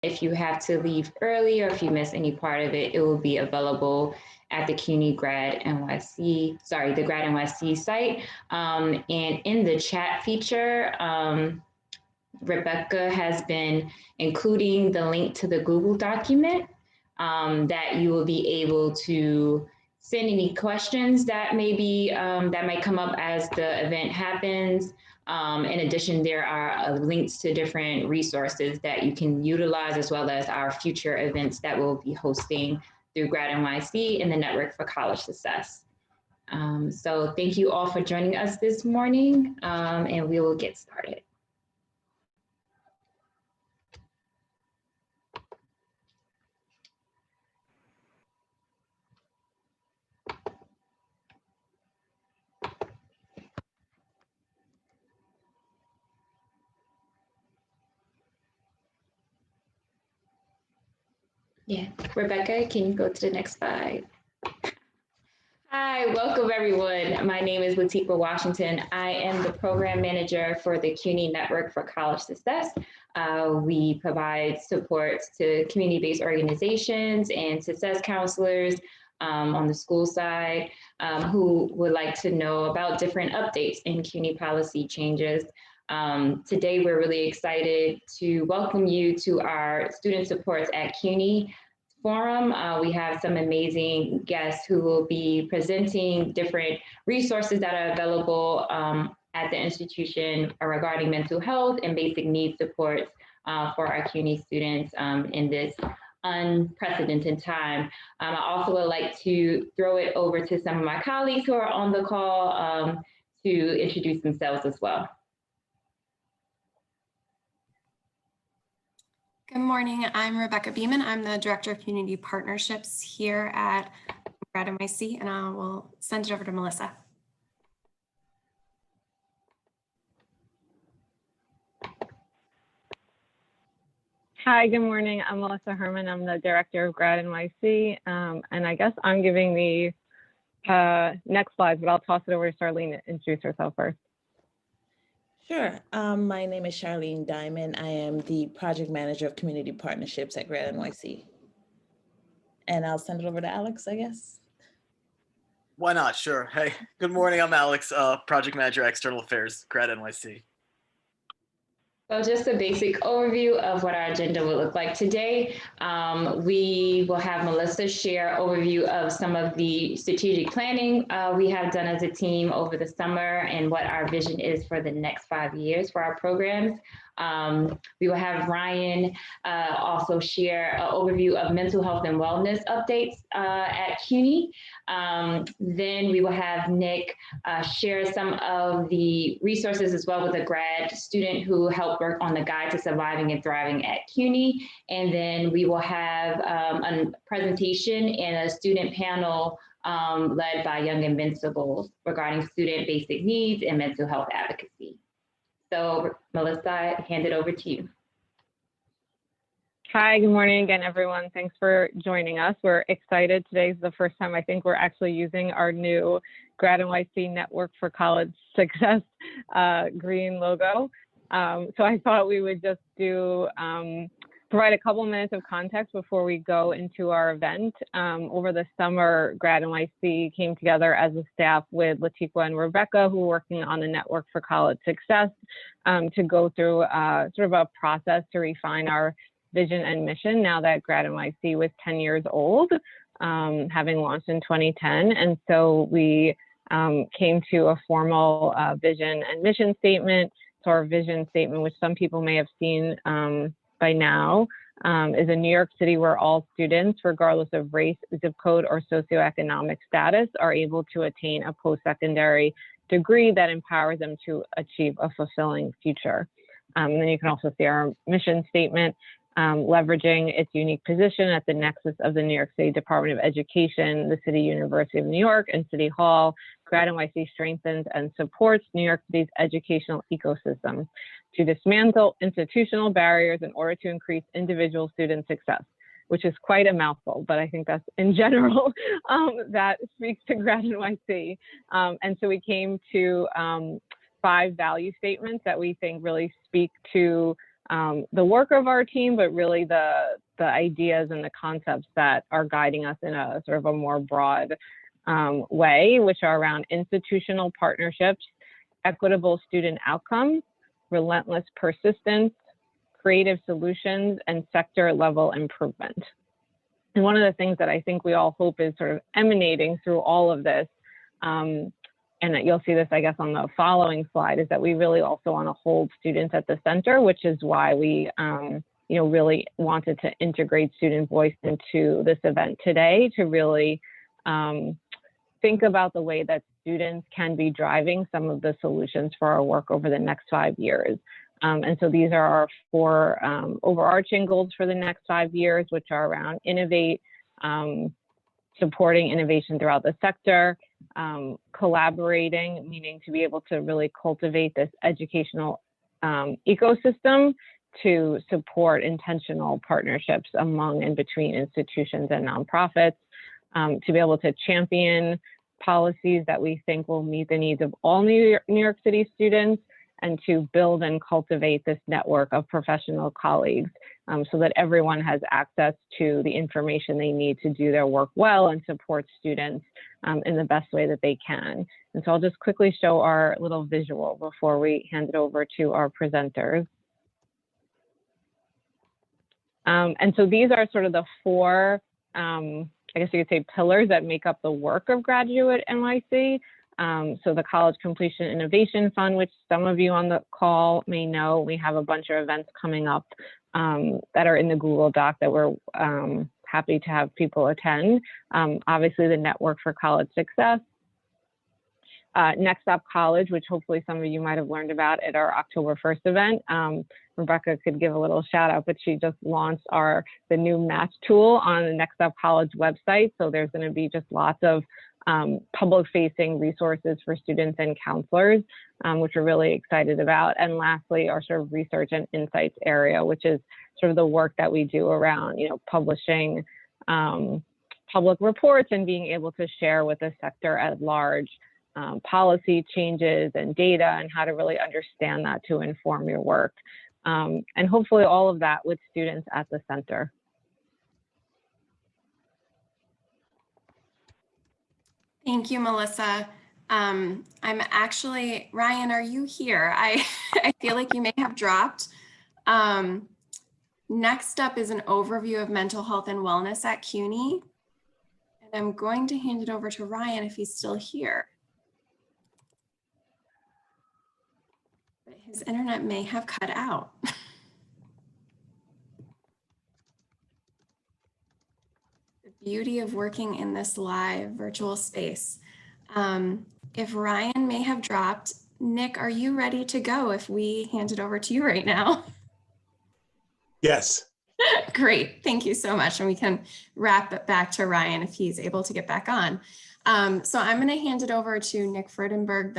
If you have to leave early or if you miss any part of it, it will be available at the CUNY Grad NYC, the Grad NYC site. And in the chat feature, Rebecca has been including the link to the Google document that you will be able to send any questions that that might come up as the event happens. In addition, there are links to different resources that you can utilize, as well as our future events that we'll be hosting through Grad NYC and the Network for College Success. So thank you all for joining us this morning, and we will get started. Yeah, Rebecca, can you go to the next slide? Hi, welcome everyone. My name is Latifah Washington. I am the program manager for the CUNY Network for College Success. We provide support to community-based organizations and success counselors on the school side who would like to know about different updates in CUNY policy changes. Today, we're really excited to welcome you to our Student Supports at CUNY forum. We have some amazing guests who will be presenting different resources that are available at the institution regarding mental health and basic needs supports for our CUNY students in this unprecedented time. I also would like to throw it over to some of my colleagues who are on the call to introduce themselves as well. Good morning, I'm Rebecca Beeman. I'm the Director of Community Partnerships here at Grad NYC, and I will send it over to Melissa. Hi, good morning. I'm Melissa Herman. I'm the Director of Grad NYC, and I guess I'm giving the next slides, but I'll toss it over to Charlene to introduce herself first. Sure. My name is Charlene Diamond. I am the Project Manager of Community Partnerships at Grad NYC. And I'll send it over to Alex, I guess. Why not? Sure. Hey, good morning. I'm Alex, Project Manager, External Affairs, Grad NYC. So just a basic overview of what our agenda will look like today. We will have Melissa share overview of some of the strategic planning we have done as a team over the summer and what our vision is for the next 5 years for our programs. We will have Ryan also share an overview of mental health and wellness updates at CUNY. Then we will have Nick share some of the resources as well with a grad student who helped work on the Guide to Surviving and Thriving at CUNY. And then we will have a presentation and a student panel led by Young Invincibles regarding student basic needs and mental health advocacy. So Melissa, I hand it over to you. Hi, good morning again, everyone. Thanks for joining us. We're excited. Today's the first time I think we're actually using our new Grad NYC Network for College Success green logo. So I thought we would just provide a couple minutes of context before we go into our event. Over the summer, Grad NYC came together as a staff with Latifah and Rebecca, who were working on the Network for College Success, to go through sort of a process to refine our vision and mission now that Grad NYC was 10 years old, having launched in 2010. And so we came to a formal vision and mission statement. So our vision statement, which some people may have seen by now, is a New York City where all students, regardless of race, zip code, or socioeconomic status, are able to attain a post-secondary degree that empowers them to achieve a fulfilling future. And then you can also see our mission statement, leveraging its unique position at the nexus of the New York City Department of Education, the City University of New York, and City Hall. Grad NYC strengthens and supports New York City's educational ecosystem to dismantle institutional barriers in order to increase individual student success, which is quite a mouthful, but I think that's in general, that speaks to Grad NYC. And so we came to 5 value statements that we think really speak to the work of our team, but really the ideas and the concepts that are guiding us in a sort of a more broad way, which are around institutional partnerships, equitable student outcomes, relentless persistence, creative solutions, and sector level improvement. And one of the things that I think we all hope is sort of emanating through all of this, and you'll see this, I guess, on the following slide, is that we really also want to hold students at the center, which is why we really wanted to integrate student voice into this event today, to really think about the way that students can be driving some of the solutions for our work over the next 5 years. And so these are our 4 overarching goals for the next 5 years, which are around innovate, supporting innovation throughout the sector, collaborating, meaning to be able to really cultivate this educational ecosystem to support intentional partnerships among and between institutions and nonprofits, to be able to champion policies that we think will meet the needs of all New York City students, and to build and cultivate this network of professional colleagues so that everyone has access to the information they need to do their work well and support students in the best way that they can. And so I'll just quickly show our little visual before we hand it over to our presenters. And so these are sort of the 4, I guess you could say, pillars that make up the work of Graduate NYC. So the College Completion Innovation Fund, which some of you on the call may know, we have a bunch of events coming up that are in the Google Doc that we're happy to have people attend. Obviously, the Network for College Success. Next Stop College, which hopefully some of you might have learned about at our October 1st event. Rebecca could give a little shout out, but she just launched the new match tool on the Next Stop College website. So there's going to be just lots of public-facing resources for students and counselors, which we're really excited about. And lastly, our sort of research and insights area, which is sort of the work that we do around, publishing public reports and being able to share with the sector at large policy changes and data and how to really understand that to inform your work. And hopefully all of that with students at the center. Thank you, Melissa. I'm actually, Ryan, are you here? I feel like you may have dropped. Next up is an overview of mental health and wellness at CUNY. And I'm going to hand it over to Ryan if he's still here. But his internet may have cut out. Beauty of working in this live virtual space. If Ryan may have dropped, Nick, are you ready to go if we hand it over to you right now? Yes. Great, thank you so much. And we can wrap it back to Ryan if he's able to get back on. So I'm going to hand it over to Nick Freudenberg,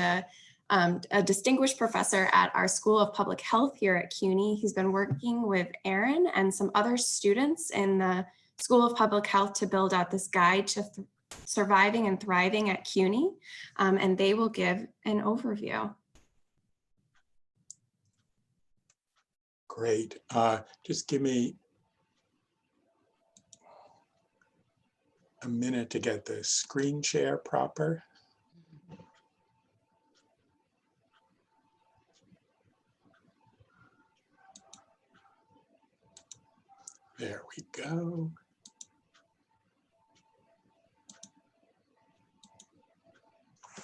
a distinguished professor at our School of Public Health here at CUNY. He's been working with Aaron and some other students in the School of Public Health to build out this guide to surviving and thriving at CUNY, and they will give an overview. Great. Just give me a minute to get the screen share proper. There we go.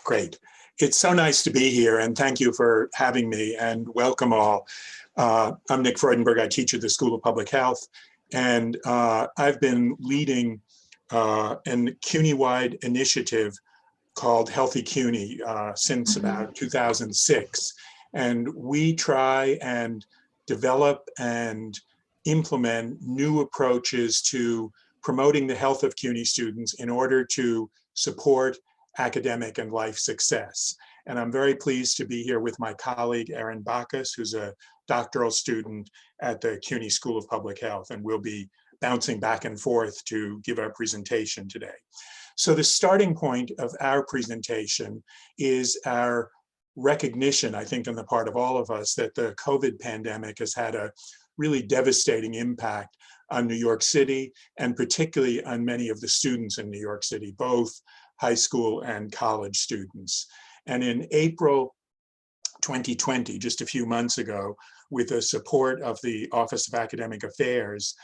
Great. It's so nice to be here, and thank you for having me, and welcome all. I'm Nick Freudenberg. I teach at the School of Public Health, and I've been leading an CUNY-wide initiative called Healthy CUNY since about 2006. And we try and develop and implement new approaches to promoting the health of CUNY students in order to support academic and life success. And I'm very pleased to be here with my colleague, Erin Bacchus, who's a doctoral student at the CUNY School of Public Health, and we'll be bouncing back and forth to give our presentation today. So the starting point of our presentation is our recognition, I think, on the part of all of us that the COVID pandemic has had a really devastating impact on New York City, and particularly on many of the students in New York City, both high school and college students. And in April 2020, just a few months ago, with the support of the Office of Academic Affairs,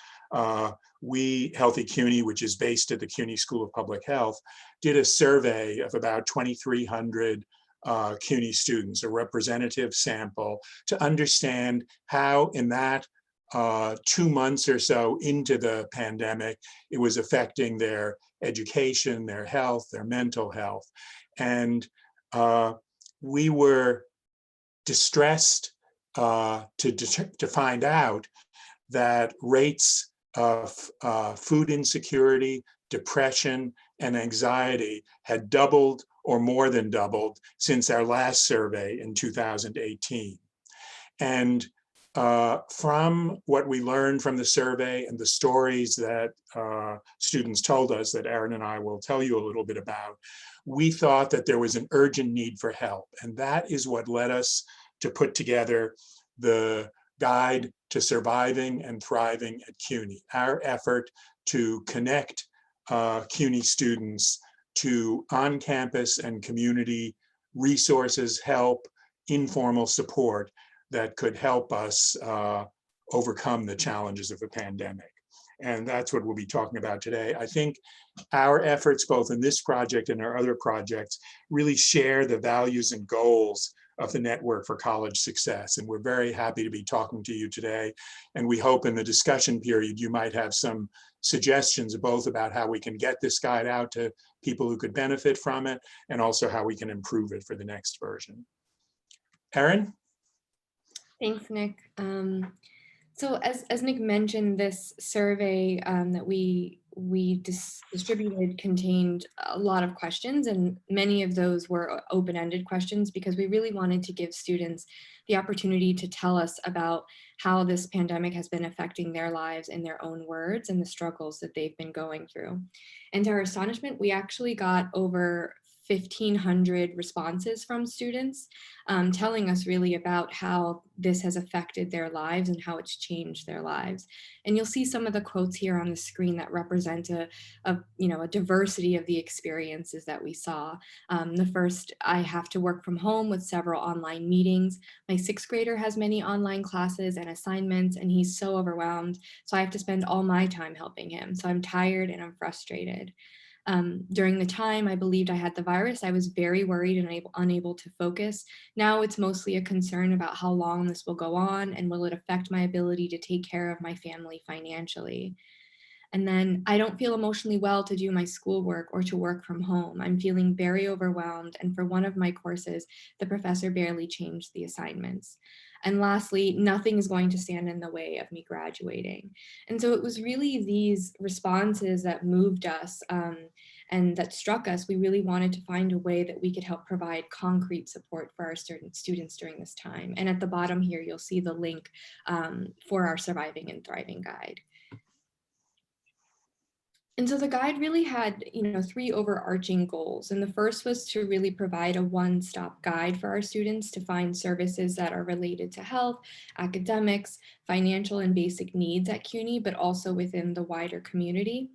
we, Healthy CUNY, which is based at the CUNY School of Public Health, did a survey of about 2,300 CUNY students, a representative sample, to understand how in that 2 months or so into the pandemic, it was affecting their education, their health, their mental health. And we were distressed to find out that rates of food insecurity, depression, and anxiety had doubled or more than doubled since our last survey in 2018. And from what we learned from the survey and the stories that students told us that Aaron and I will tell you a little bit about, we thought that there was an urgent need for help. And that is what led us to put together the Guide to Surviving and Thriving at CUNY, our effort to connect CUNY students to on-campus and community resources, help, informal support that could help us overcome the challenges of the pandemic. And that's what we'll be talking about today. I think our efforts, both in this project and our other projects, really share the values and goals of the Network for College Success. And we're very happy to be talking to you today. And we hope in the discussion period, you might have some suggestions both about how we can get this guide out to people who could benefit from it, and also how we can improve it for the next version. Erin? Thanks, Nick. So as Nick mentioned, this survey that we distributed contained a lot of questions, and many of those were open-ended questions because we really wanted to give students the opportunity to tell us about how this pandemic has been affecting their lives in their own words and the struggles that they've been going through. And to our astonishment, we actually got over 1,500 responses from students telling us really about how this has affected their lives and how it's changed their lives. And you'll see some of the quotes here on the screen that represent a diversity of the experiences that we saw. The first, I have to work from home with several online meetings. My 6th grader has many online classes and assignments, and he's so overwhelmed. So I have to spend all my time helping him. So I'm tired and I'm frustrated. During the time I believed I had the virus, I was very worried and unable to focus. Now it's mostly a concern about how long this will go on and will it affect my ability to take care of my family financially. And then I don't feel emotionally well to do my schoolwork or to work from home. I'm feeling very overwhelmed. And for one of my courses, the professor barely changed the assignments. And lastly, nothing is going to stand in the way of me graduating. And so it was really these responses that moved us and that struck us. We really wanted to find a way that we could help provide concrete support for our students during this time. And at the bottom here, you'll see the link for our Surviving and Thriving Guide. And so the guide really had, 3 overarching goals. And the first was to really provide a one-stop guide for our students to find services that are related to health, academics, financial and basic needs at CUNY, but also within the wider community.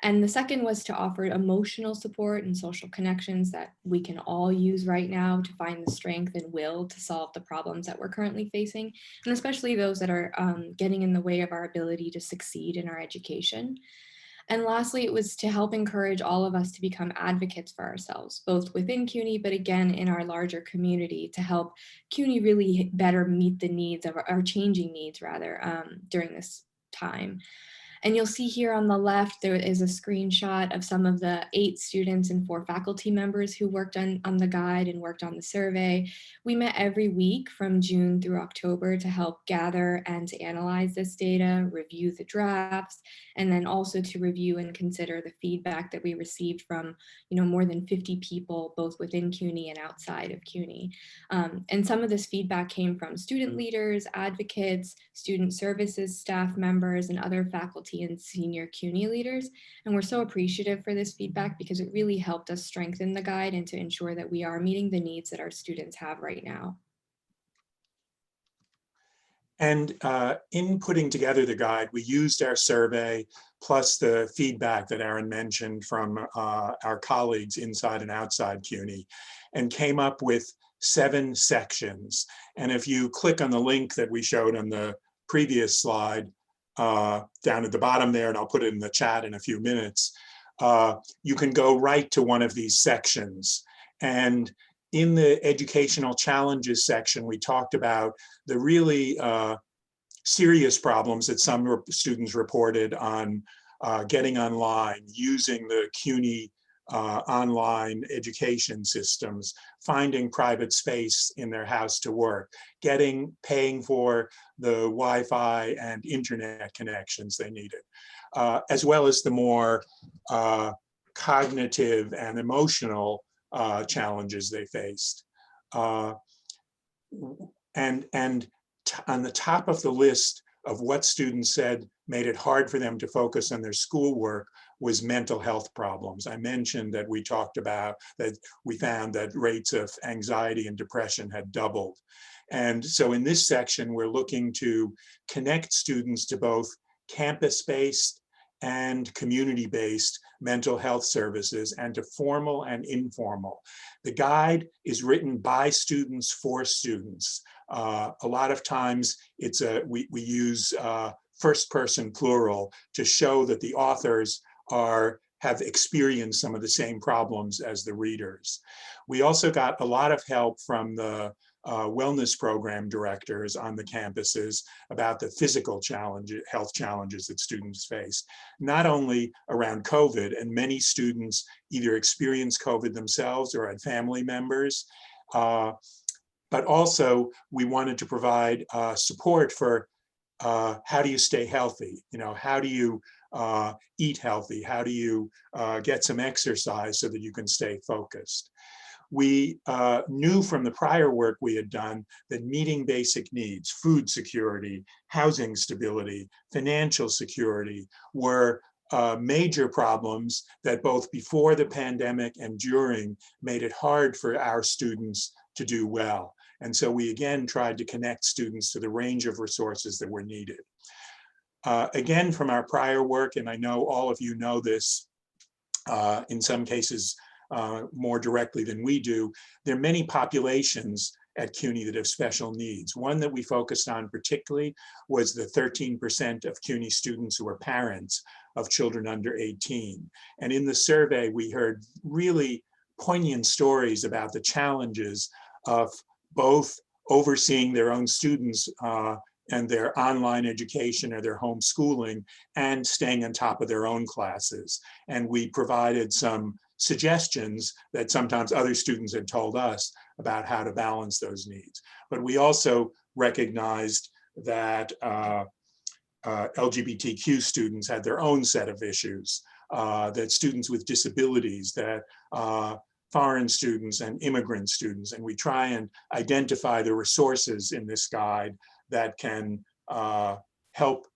And the second was to offer emotional support and social connections that we can all use right now to find the strength and will to solve the problems that we're currently facing, and especially those that are getting in the way of our ability to succeed in our education. And lastly, it was to help encourage all of us to become advocates for ourselves, both within CUNY, but again, in our larger community, to help CUNY really better meet the needs of our changing needs during this time. And you'll see here on the left, there is a screenshot of some of the 8 students and 4 faculty members who worked on the guide and worked on the survey. We met every week from June through October to help gather and to analyze this data, review the drafts, and then also to review and consider the feedback that we received from more than 50 people, both within CUNY and outside of CUNY. And some of this feedback came from student leaders, advocates, student services staff members, and other faculty faculty and senior CUNY leaders. And we're so appreciative for this feedback because it really helped us strengthen the guide and to ensure that we are meeting the needs that our students have right now. And in putting together the guide, we used our survey plus the feedback that Aaron mentioned from our colleagues inside and outside CUNY, and came up with 7 sections. And if you click on the link that we showed on the previous slide down at the bottom there, and I'll put it in the chat in a few minutes, you can go right to one of these sections. And in the educational challenges section, we talked about the really serious problems that some students reported on getting online, using the CUNY online education systems, finding private space in their house to work, paying for the Wi-Fi and internet connections they needed, as well as the more cognitive and emotional challenges they faced. And on the top of the list of what students said made it hard for them to focus on their schoolwork was mental health problems. I mentioned that we talked about that we found that rates of anxiety and depression had doubled. And so in this section, we're looking to connect students to both campus-based and community-based mental health services, and to formal and informal. The guide is written by students for students. A lot of times we use first person plural to show that the authors have experienced some of the same problems as the readers. We also got a lot of help from the wellness program directors on the campuses about the physical health challenges that students face, not only around COVID, and many students either experienced COVID themselves or had family members, but also we wanted to provide support for how do you stay healthy? How do you eat healthy? How do you get some exercise so that you can stay focused? We knew from the prior work we had done that meeting basic needs, food security, housing stability, financial security, were major problems that both before the pandemic and during made it hard for our students to do well. And so we again tried to connect students to the range of resources that were needed. Again, from our prior work, and I know all of you know this in some cases more directly than we do, there are many populations at CUNY that have special needs. One that we focused on particularly was the 13% of CUNY students who are parents of children under 18. And in the survey, we heard really poignant stories about the challenges of both overseeing their own students and their online education or their homeschooling, and staying on top of their own classes. And we provided some suggestions that sometimes other students had told us about how to balance those needs. But we also recognized that LGBTQ students had their own set of issues, that students with disabilities, that foreign students and immigrant students, and we try and identify the resources in this guide that can help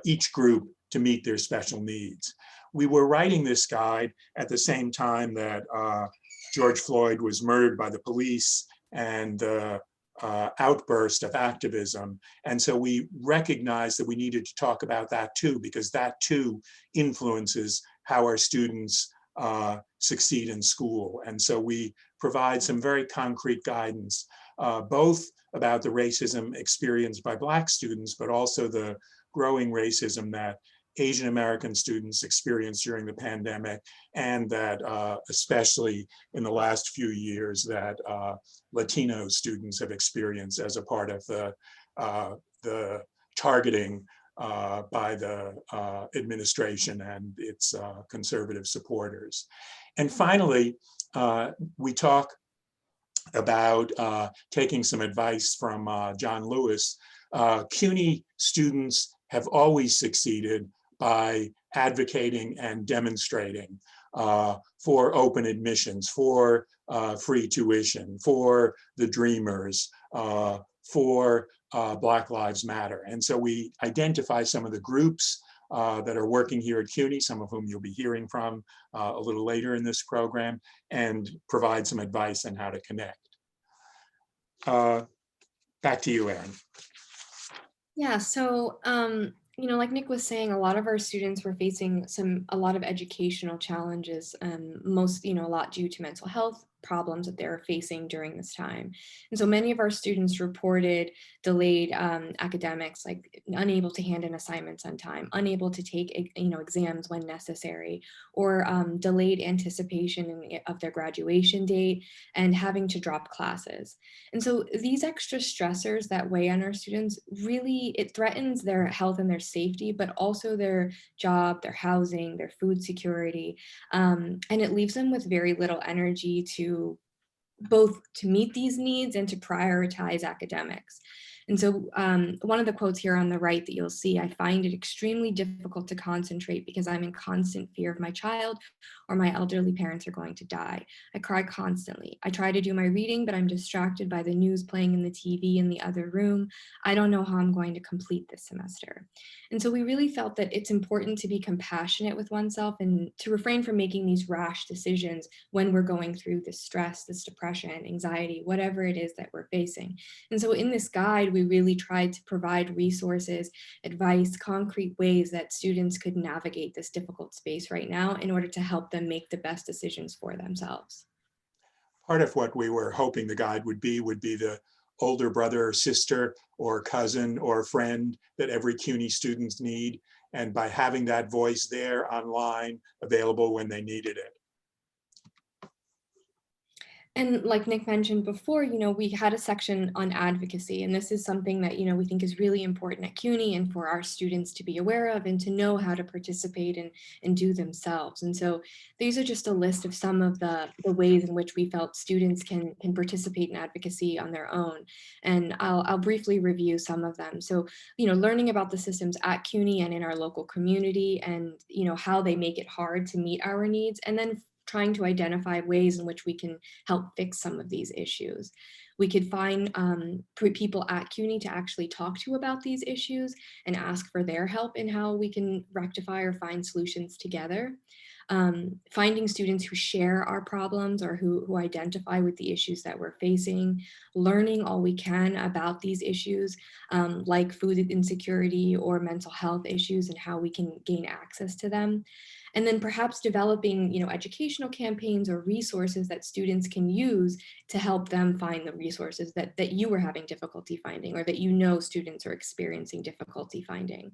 each group to meet their special needs. We were writing this guide at the same time that George Floyd was murdered by the police and the outburst of activism. And so we recognized that we needed to talk about that too, because that too influences how our students succeed in school. And so we provide some very concrete guidance, both about the racism experienced by Black students, but also the growing racism that Asian American students experienced during the pandemic, and that especially in the last few years that Latino students have experienced as a part of the targeting by the administration and its conservative supporters. And finally, we talk about taking some advice from John Lewis. CUNY students have always succeeded by advocating and demonstrating for open admissions, for free tuition, for the Dreamers, for Black Lives Matter. And so we identify some of the groups that are working here at CUNY, some of whom you'll be hearing from a little later in this program, and provide some advice on how to connect. Back to you, Erin. Yeah, so like Nick was saying, a lot of our students were facing a lot of educational challenges, most, a lot due to mental health problems that they're facing during this time. And so many of our students reported delayed academics, like unable to hand in assignments on time, unable to take, exams when necessary, or delayed anticipation of their graduation date and having to drop classes. And so these extra stressors that weigh on our students, really, it threatens their health and their safety, but also their job, their housing, their food security. And it leaves them with very little energy to both to meet these needs and to prioritize academics. And so one of the quotes here on the right that you'll see, I find it extremely difficult to concentrate because I'm in constant fear of my child or my elderly parents are going to die. I cry constantly. I try to do my reading, but I'm distracted by the news playing in the TV in the other room. I don't know how I'm going to complete this semester. And so we really felt that it's important to be compassionate with oneself and to refrain from making these rash decisions when we're going through this stress, this depression, anxiety, whatever it is that we're facing. And so in this guide, we really tried to provide resources, advice, concrete ways that students could navigate this difficult space right now in order to help them make the best decisions for themselves. Part of what we were hoping the guide would be the older brother or sister or cousin or friend that every CUNY students need. And by having that voice there online, available when they needed it. And like Nick mentioned before, we had a section on advocacy, and this is something that, we think is really important at CUNY and for our students to be aware of and to know how to participate and do themselves. And so these are just a list of some of the ways in which we felt students can participate in advocacy on their own. And I'll briefly review some of them. So, learning about the systems at CUNY and in our local community and, how they make it hard to meet our needs, and then trying to identify ways in which we can help fix some of these issues. We could find people at CUNY to actually talk to about these issues and ask for their help in how we can rectify or find solutions together. Finding students who share our problems or who identify with the issues that we're facing, learning all we can about these issues, like food insecurity or mental health issues and how we can gain access to them. And then perhaps developing, educational campaigns or resources that students can use to help them find the resources that you were having difficulty finding or that students are experiencing difficulty finding.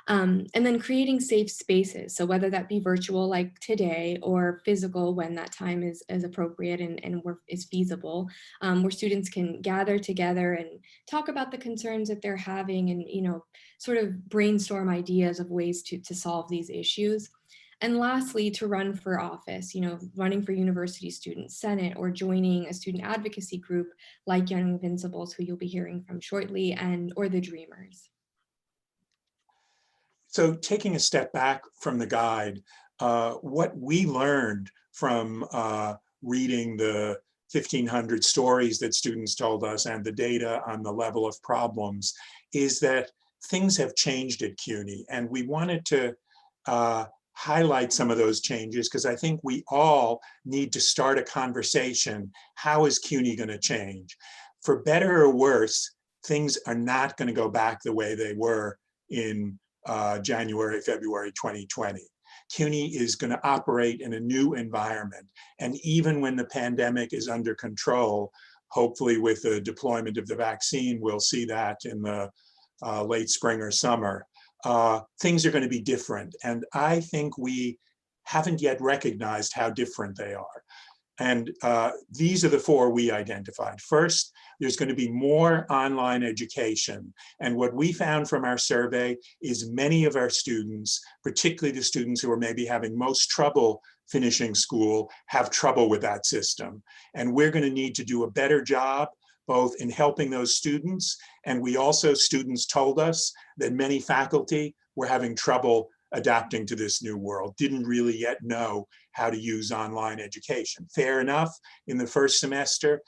And then creating safe spaces. So whether that be virtual like today or physical when that time is appropriate and is feasible, where students can gather together and talk about the concerns that they're having and, sort of brainstorm ideas of ways to solve these issues. And lastly, to run for office, running for University Student Senate or joining a student advocacy group like Young Invincibles, who you'll be hearing from shortly, or the Dreamers. So taking a step back from the guide, what we learned from reading the 1,500 stories that students told us and the data on the level of problems is that things have changed at CUNY, and we wanted to highlight some of those changes because I think we all need to start a conversation. How is CUNY going to change? For better or worse, things are not going to go back the way they were in January, February 2020. CUNY is going to operate in a new environment. And even when the pandemic is under control, hopefully with the deployment of the vaccine, we'll see that in the late spring or summer. Things are going to be different. And I think we haven't yet recognized how different they are. And these are the four we identified. First, there's going to be more online education. And what we found from our survey is many of our students, particularly the students who are maybe having most trouble finishing school, have trouble with that system. And we're going to need to do a better job both in helping those students, and students told us that many faculty were having trouble adapting to this new world, didn't really yet know how to use online education. Fair enough, in the first semester,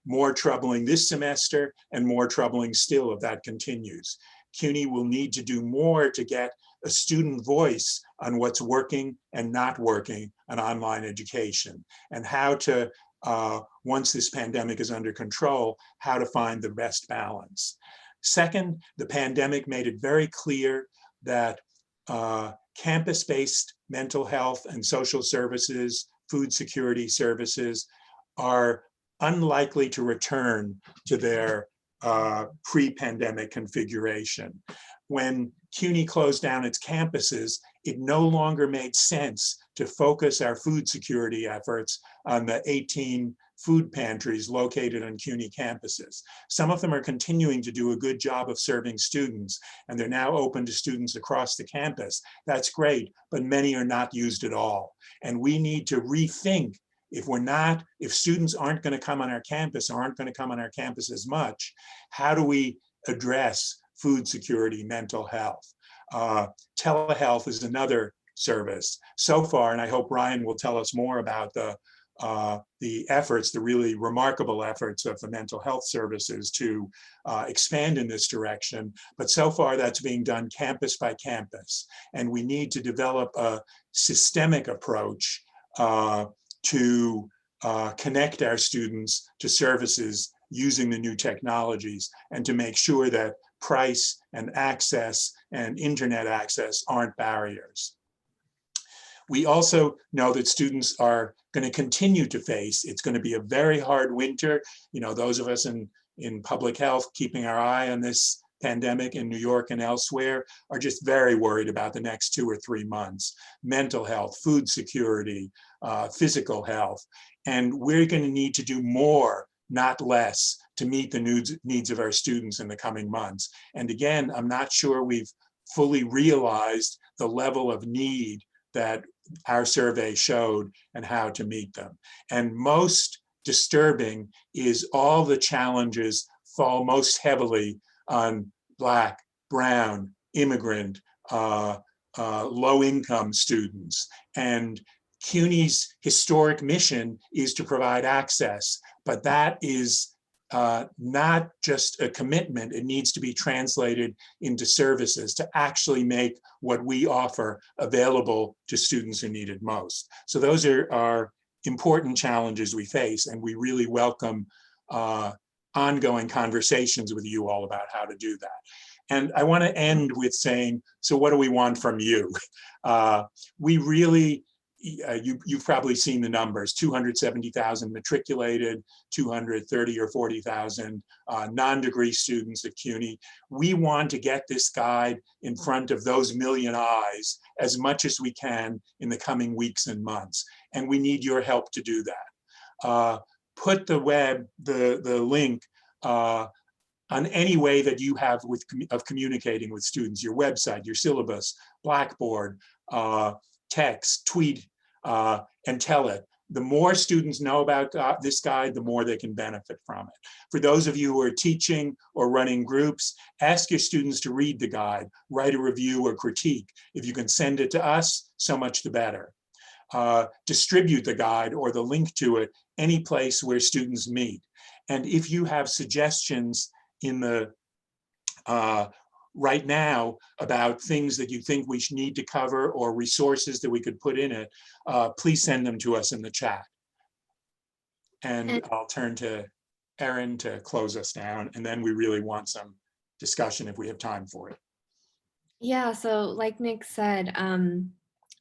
more troubling this semester, and more troubling still if that continues. CUNY will need to do more to get a student voice on what's working and not working on online education, and how to, once this pandemic is under control, how to find the best balance. Second, the pandemic made it very clear that campus-based mental health and social services, food security services are unlikely to return to their pre-pandemic configuration. When CUNY closed down its campuses, it no longer made sense to focus our food security efforts on the 18 food pantries located on CUNY campuses. Some of them are continuing to do a good job of serving students, and they're now open to students across the campus. That's great, but many are not used at all. And we need to rethink, if students aren't going to come on our campus or aren't going to come on our campus as much, how do we address food security, mental health? Telehealth is another service. So far, and I hope Ryan will tell us more about the efforts, the really remarkable efforts of the mental health services to expand in this direction. But so far that's being done campus by campus. And we need to develop a systemic approach to connect our students to services using the new technologies, and to make sure that price and access and internet access aren't barriers. We also know that students are going to continue to face, it's going to be a very hard winter. You know, those of us in public health keeping our eye on this pandemic in New York and elsewhere are just very worried about the next 2 or 3 months. Mental health, food security, physical health. And we're going to need to do more, not less, to meet the needs of our students in the coming months. And again, I'm not sure we've fully realized the level of need that our survey showed and how to meet them. And most disturbing is all the challenges fall most heavily on Black, brown, immigrant, low-income students. And CUNY's historic mission is to provide access, but that is not just a commitment. It needs to be translated into services to actually make what we offer available to students who need it most. So those are important challenges we face, and we really welcome ongoing conversations with you all about how to do that. And I want to end with saying, so what do we want from you? We really, you've probably seen the numbers, 270,000 matriculated, 230 or 40,000 non-degree students at CUNY. We want to get this guide in front of those million eyes as much as we can in the coming weeks and months. And we need your help to do that. Put the link on any way that you have of communicating with students, your website, your syllabus, Blackboard, text, tweet, and tell it. The more students know about this guide, the more they can benefit from it. For those of you who are teaching or running groups, ask your students to read the guide, write a review or critique. If you can send it to us, so much the better. Distribute the guide or the link to it any place where students meet. And if you have suggestions in the right now about things that you think we need to cover or resources that we could put in it, please send them to us in the chat. And I'll turn to Erin to close us down, and then we really want some discussion if we have time for it. Yeah, so like Nick said,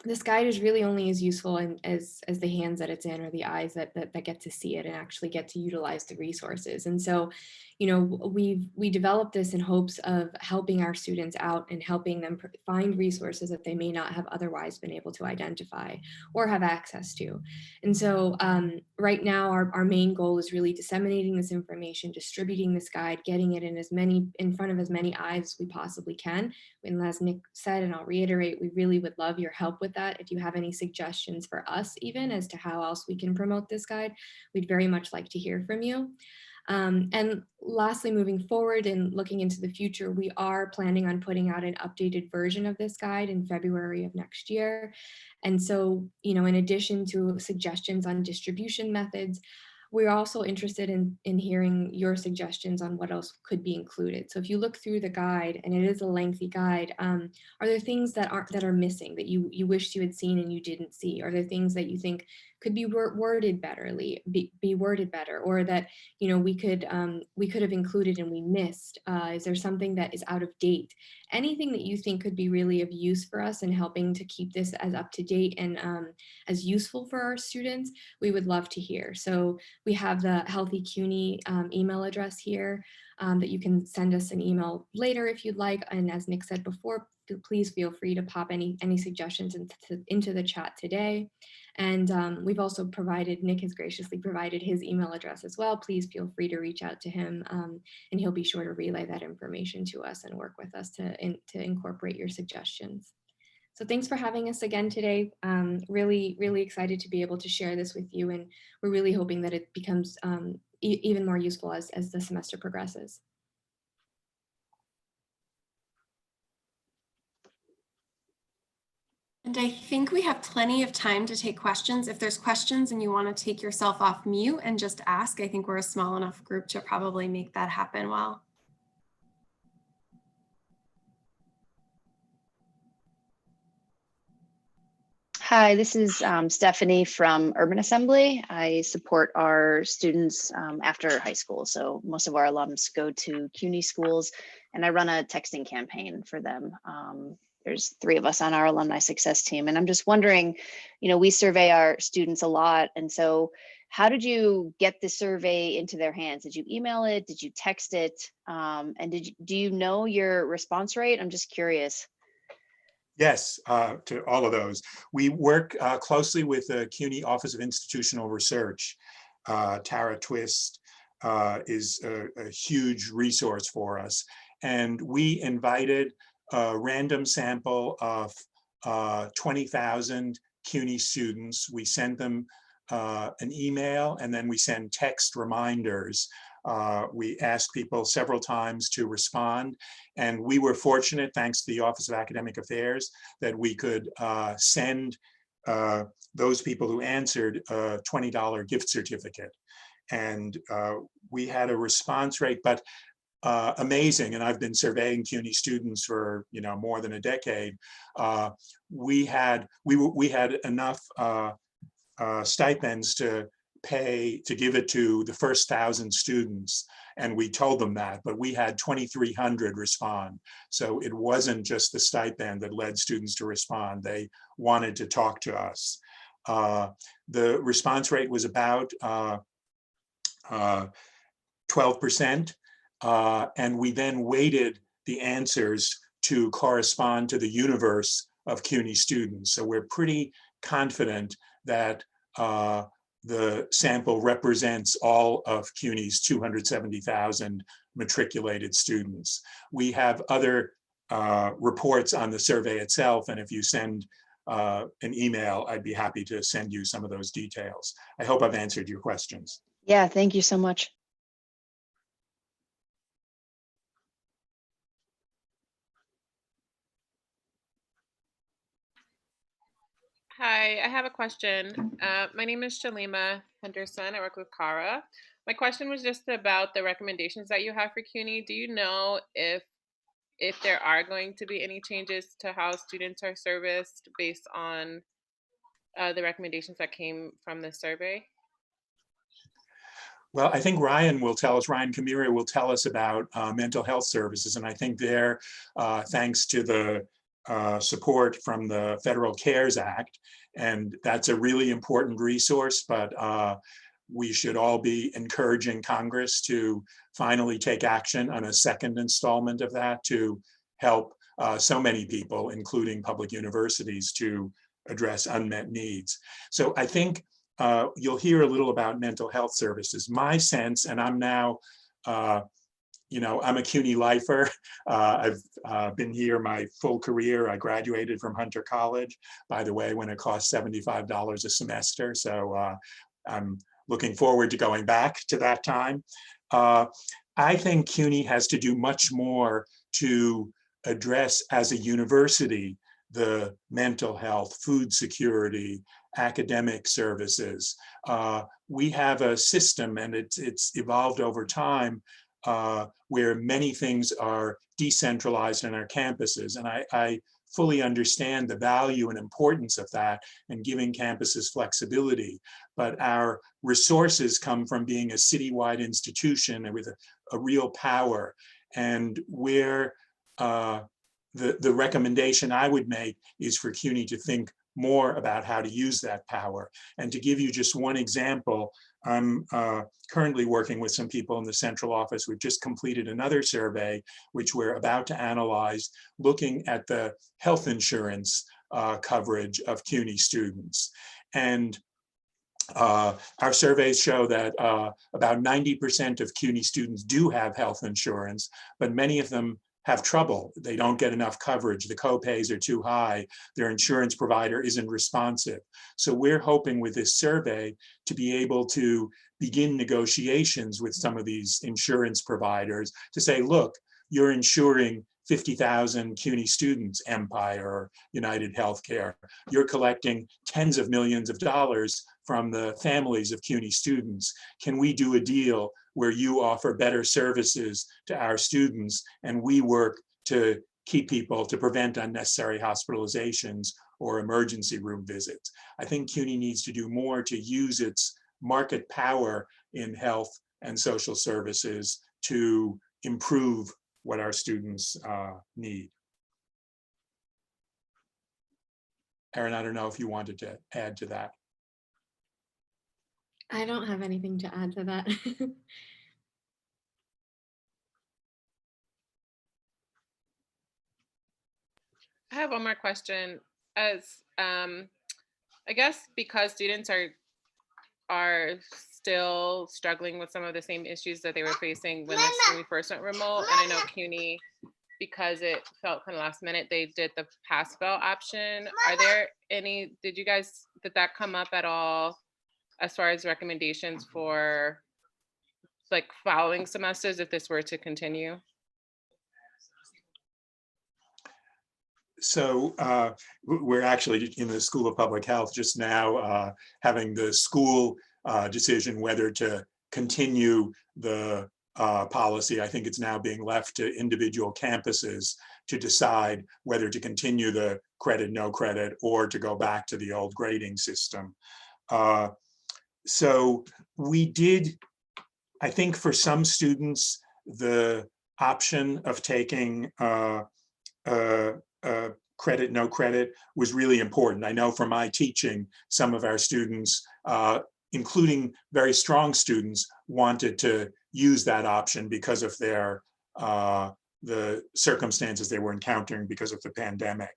this guide is really only as useful as the hands that it's in, or the eyes that get to see it and actually get to utilize the resources. And so, you know, we developed this in hopes of helping our students out and helping them find resources that they may not have otherwise been able to identify or have access to. And so right now, our main goal is really disseminating this information, distributing this guide, getting it in front of as many eyes as we possibly can. And as Nick said, and I'll reiterate, we really would love your help with that. If you have any suggestions for us, even as to how else we can promote this guide, we'd very much like to hear from you. And lastly, moving forward and looking into the future, we are planning on putting out an updated version of this guide in February of next year. And so, you know, in addition to suggestions on distribution methods, we're also interested in hearing your suggestions on what else could be included. So if you look through the guide, and it is a lengthy guide, are there things that are missing that you wished you had seen and you didn't see? Are there things that you think could be worded be worded better, or that we could have included and we missed? Is there something that is out of date? Anything that you think could be really of use for us in helping to keep this as up to date and as useful for our students, we would love to hear. So we have the Healthy CUNY email address here that you can send us an email later if you'd like. And as Nick said before, please feel free to pop any suggestions into the chat today. And we've also provided, Nick has graciously provided his email address as well. Please feel free to reach out to him and he'll be sure to relay that information to us and work with us to incorporate your suggestions. So thanks for having us again today. Really, really excited to be able to share this with you. And we're really hoping that it becomes even more useful as the semester progresses. And I think we have plenty of time to take questions. If there's questions and you want to take yourself off mute and just ask, I think we're a small enough group to probably make that happen well. Hi, this is Stephanie from Urban Assembly. I support our students after high school. So most of our alums go to CUNY schools, and I run a texting campaign for them. There's 3 of us on our alumni success team. And I'm just wondering, we survey our students a lot. And so how did you get the survey into their hands? Did you email it? Did you text it? And do you know your response rate? I'm just curious. Yes, to all of those. We work closely with the CUNY Office of Institutional Research. Tara Twist is a huge resource for us. And we invited a random sample of 20,000 CUNY students. We sent them an email, and then we send text reminders. We asked people several times to respond, and we were fortunate, thanks to the Office of Academic Affairs, that we could send those people who answered a $20 gift certificate. And we had a response rate, but amazing. And I've been surveying CUNY students for more than a decade. We had enough stipends to give it to the first 1,000 students, and we told them that, but we had 2,300 respond. So it wasn't just the stipend that led students to respond. They wanted to talk to us. The response rate was about 12%, and we then weighted the answers to correspond to the universe of CUNY students. So we're pretty confident that the sample represents all of CUNY's 270,000 matriculated students. We have other reports on the survey itself, and if you send an email, I'd be happy to send you some of those details. I hope I've answered your questions. Yeah, thank you so much. Hi, I have a question. My name is Shalima Henderson. I work with Kara. My question was just about the recommendations that you have for CUNY. Do you know if there are going to be any changes to how students are serviced based on the recommendations that came from the survey? Well, I think Ryan Kamira will tell us about mental health services. And I think there, thanks to the support from the Federal CARES Act, and that's a really important resource, but we should all be encouraging Congress to finally take action on a second installment of that to help so many people, including public universities, to address unmet needs. So I think you'll hear a little about mental health services. My sense, and I'm now, I'm a CUNY lifer. I've been here my full career. I graduated from Hunter College, by the way, when it cost $75 a semester. So I'm looking forward to going back to that time. I think CUNY has to do much more to address as a university the mental health, food security, academic services. We have a system, and it's evolved over time, where many things are decentralized in our campuses. And I fully understand the value and importance of that and giving campuses flexibility. But our resources come from being a citywide institution and with a real power. And where the recommendation I would make is for CUNY to think more about how to use that power. And to give you just one example, I'm currently working with some people in the central office. We've just completed another survey, which we're about to analyze, looking at the health insurance coverage of CUNY students. And our surveys show that about 90% of CUNY students do have health insurance, but many of them have trouble. They don't get enough coverage. The co-pays are too high. Their insurance provider isn't responsive. So we're hoping with this survey to be able to begin negotiations with some of these insurance providers to say, look, you're insuring 50,000 CUNY students, Empire or United Healthcare. You're collecting tens of millions of dollars from the families of CUNY students. Can we do a deal where you offer better services to our students and we work to keep people, to prevent unnecessary hospitalizations or emergency room visits? I think CUNY needs to do more to use its market power in health and social services to improve what our students need. Erin, I don't know if you wanted to add to that. I don't have anything to add to that. I have one more question. As I guess because students are still struggling with some of the same issues that they were facing when we first went remote, and I know CUNY, because it felt kind of last minute, they did the pass fail option. Are there any, did that come up at all as far as recommendations for like following semesters if this were to continue? So we're actually in the School of Public Health just now having the school decision whether to continue the policy. I think it's now being left to individual campuses to decide whether to continue the credit, no credit, or to go back to the old grading system. So we did, I think for some students, the option of taking credit, no credit was really important. I know from my teaching, some of our students, including very strong students, wanted to use that option because of their the circumstances they were encountering because of the pandemic.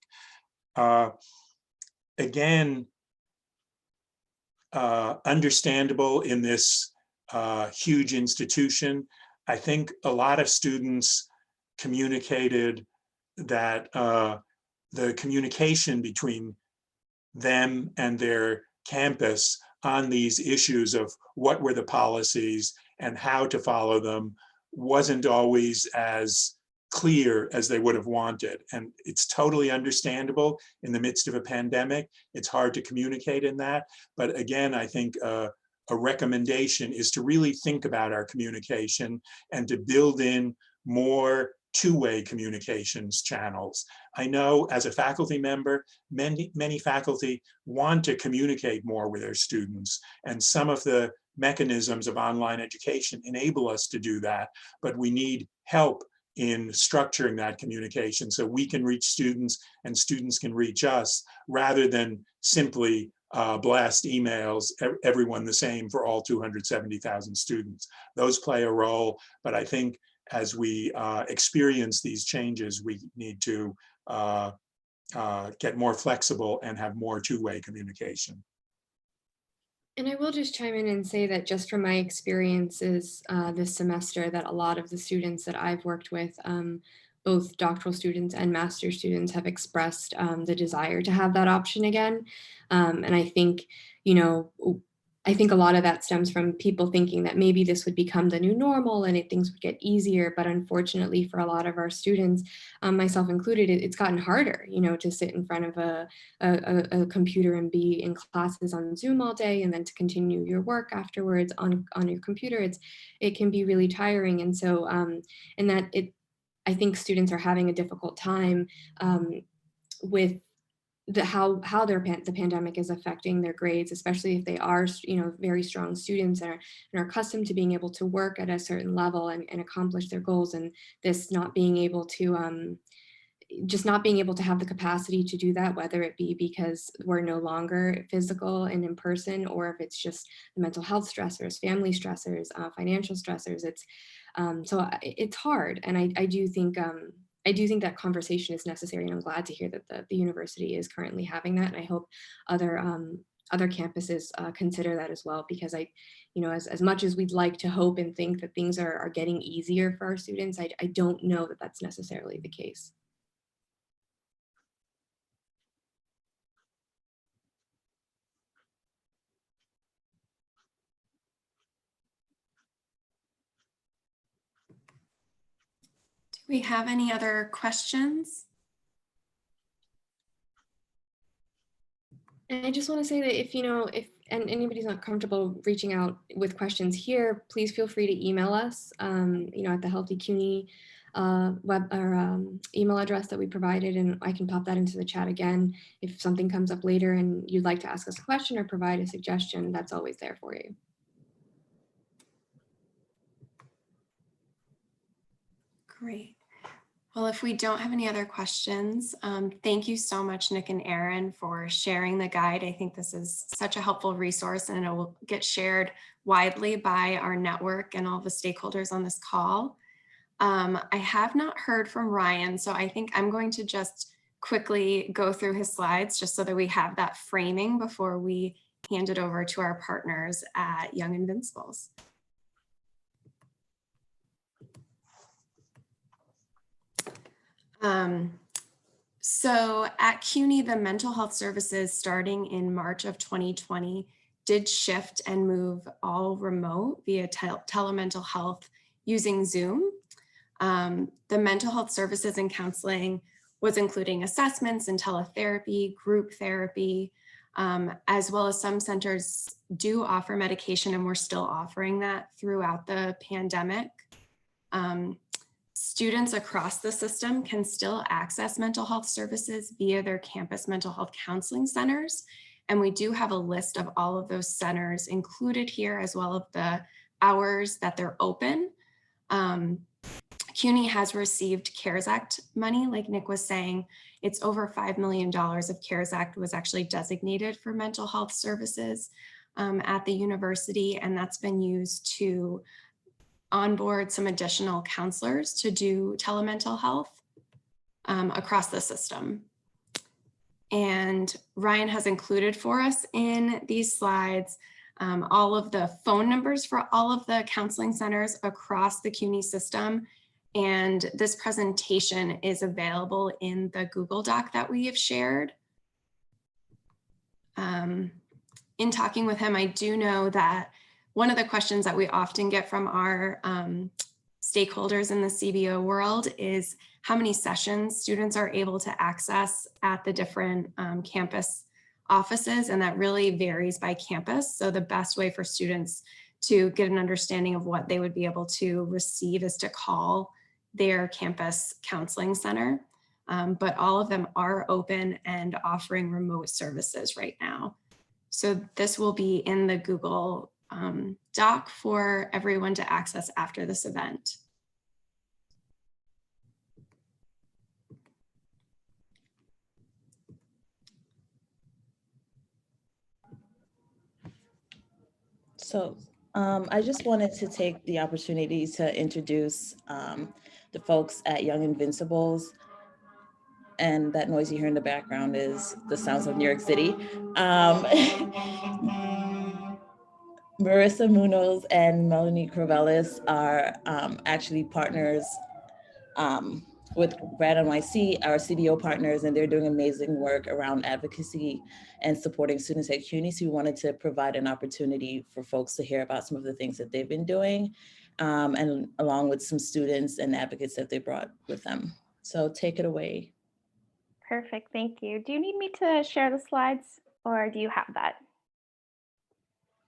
Again, understandable in this huge institution. I think a lot of students communicated that the communication between them and their campus on these issues of what were the policies and how to follow them wasn't always as clear as they would have wanted. And it's totally understandable in the midst of a pandemic. It's hard to communicate in that. But again, I think a recommendation is to really think about our communication and to build in more two-way communications channels. I know as a faculty member, many faculty want to communicate more with their students, and some of the mechanisms of online education enable us to do that, but we need help in structuring that communication so we can reach students and students can reach us, rather than simply blast emails, everyone the same for all 270,000 students. Those play a role, but I think as we experience these changes, we need to get more flexible and have more two-way communication. And I will just chime in and say that just from my experiences this semester, that a lot of the students that I've worked with, both doctoral students and master's students, have expressed the desire to have that option again. And I think, you know, I think a lot of that stems from people thinking that maybe this would become the new normal and things would get easier. But unfortunately, for a lot of our students, myself included, it's gotten harder, to sit in front of a computer and be in classes on Zoom all day, and then to continue your work afterwards on your computer. It can be really tiring. And so, I think students are having a difficult time with how the pandemic is affecting their grades, especially if they are, very strong students and are accustomed to being able to work at a certain level and accomplish their goals, and this not being able to just not being able to have the capacity to do that, whether it be because we're no longer physical and in person, or if it's just the mental health stressors, family stressors, financial stressors. So it's hard, and I do think that conversation is necessary, and I'm glad to hear that the university is currently having that, and I hope other campuses consider that as well, because as much as we'd like to hope and think that things are getting easier for our students, I don't know that that's necessarily the case. Do we have any other questions? And I just want to say that if anybody's not comfortable reaching out with questions here, please feel free to email us, at the Healthy CUNY web or email address that we provided, and I can pop that into the chat again. If something comes up later and you'd like to ask us a question or provide a suggestion, that's always there for you. Great. Well, if we don't have any other questions, thank you so much, Nick and Erin, for sharing the guide. I think this is such a helpful resource, and it will get shared widely by our network and all the stakeholders on this call. I have not heard from Ryan, so I think I'm going to just quickly go through his slides just so that we have that framing before we hand it over to our partners at Young Invincibles. So at CUNY, the mental health services starting in March of 2020 did shift and move all remote via telemental health using Zoom. The mental health services and counseling was including assessments and teletherapy, group therapy, as well as some centers do offer medication, and we're still offering that throughout the pandemic. Students across the system can still access mental health services via their campus mental health counseling centers. And we do have a list of all of those centers included here, as well as the hours that they're open. CUNY has received CARES Act money, like Nick was saying. It's over $5 million of CARES Act was actually designated for mental health services at the university, and that's been used to onboard some additional counselors to do telemental health across the system. And Ryan has included for us in these slides all of the phone numbers for all of the counseling centers across the CUNY system. And this presentation is available in the Google Doc that we have shared. In talking with him, I do know that one of the questions that we often get from our stakeholders in the CBO world is how many sessions students are able to access at the different campus offices, and that really varies by campus. So the best way for students to get an understanding of what they would be able to receive is to call their campus counseling center. But all of them are open and offering remote services right now. So this will be in the Google Doc for everyone to access after this event. So I just wanted to take the opportunity to introduce the folks at Young Invincibles. And that noise you hear in the background is the sounds of New York City. Marissa Munoz and Melanie Crevelis are actually partners with Grad NYC, our CBO partners, and they're doing amazing work around advocacy and supporting students at CUNY. So we wanted to provide an opportunity for folks to hear about some of the things that they've been doing, and along with some students and advocates that they brought with them. So take it away. Perfect, thank you. Do you need me to share the slides or do you have that?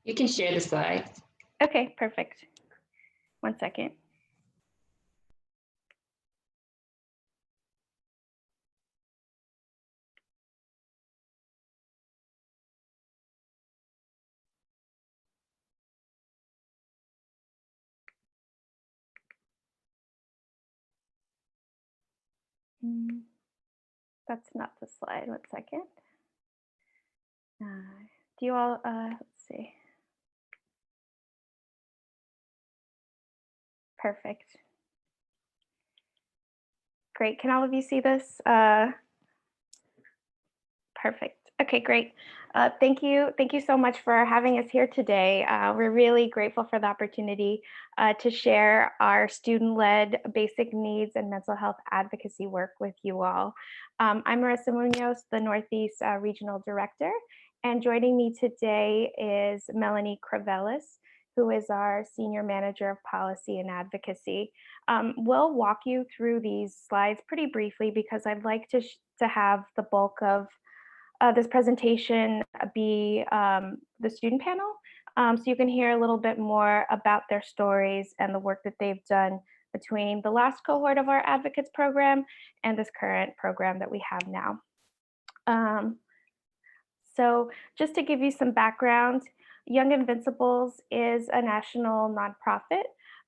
You can share the slides. Okay, perfect. 1 second. That's not the slide. 1 second. Do you all, let's see. Perfect. Great. Can all of you see this? Perfect. Okay, great. Thank you. Thank you so much for having us here today. We're really grateful for the opportunity to share our student-led basic needs and mental health advocacy work with you all. I'm Marissa Munoz, the Northeast Regional Director, and joining me today is Melanie Crevelis, who is our Senior Manager of Policy and Advocacy. We'll walk you through these slides pretty briefly because I'd like to have the bulk of this presentation be the student panel. So you can hear a little bit more about their stories and the work that they've done between the last cohort of our advocates program and this current program that we have now. So just to give you some background, Young Invincibles is a national nonprofit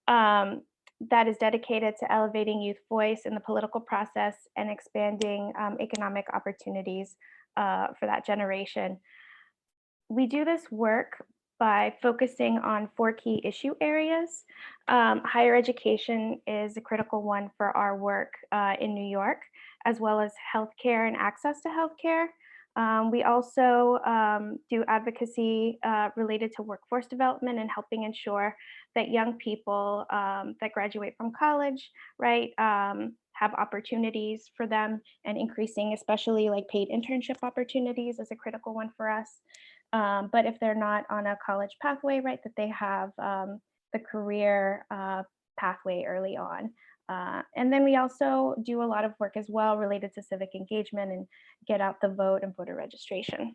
that is dedicated to elevating youth voice in the political process and expanding economic opportunities for that generation. We do this work by focusing on 4 key issue areas. Higher education is a critical one for our work in New York, as well as healthcare and access to healthcare. We also do advocacy related to workforce development and helping ensure that young people that graduate from college, right, have opportunities for them, and increasing especially like paid internship opportunities is a critical one for us. But if they're not on a college pathway, right, that they have the career pathway early on. And then we also do a lot of work as well related to civic engagement and get out the vote and voter registration.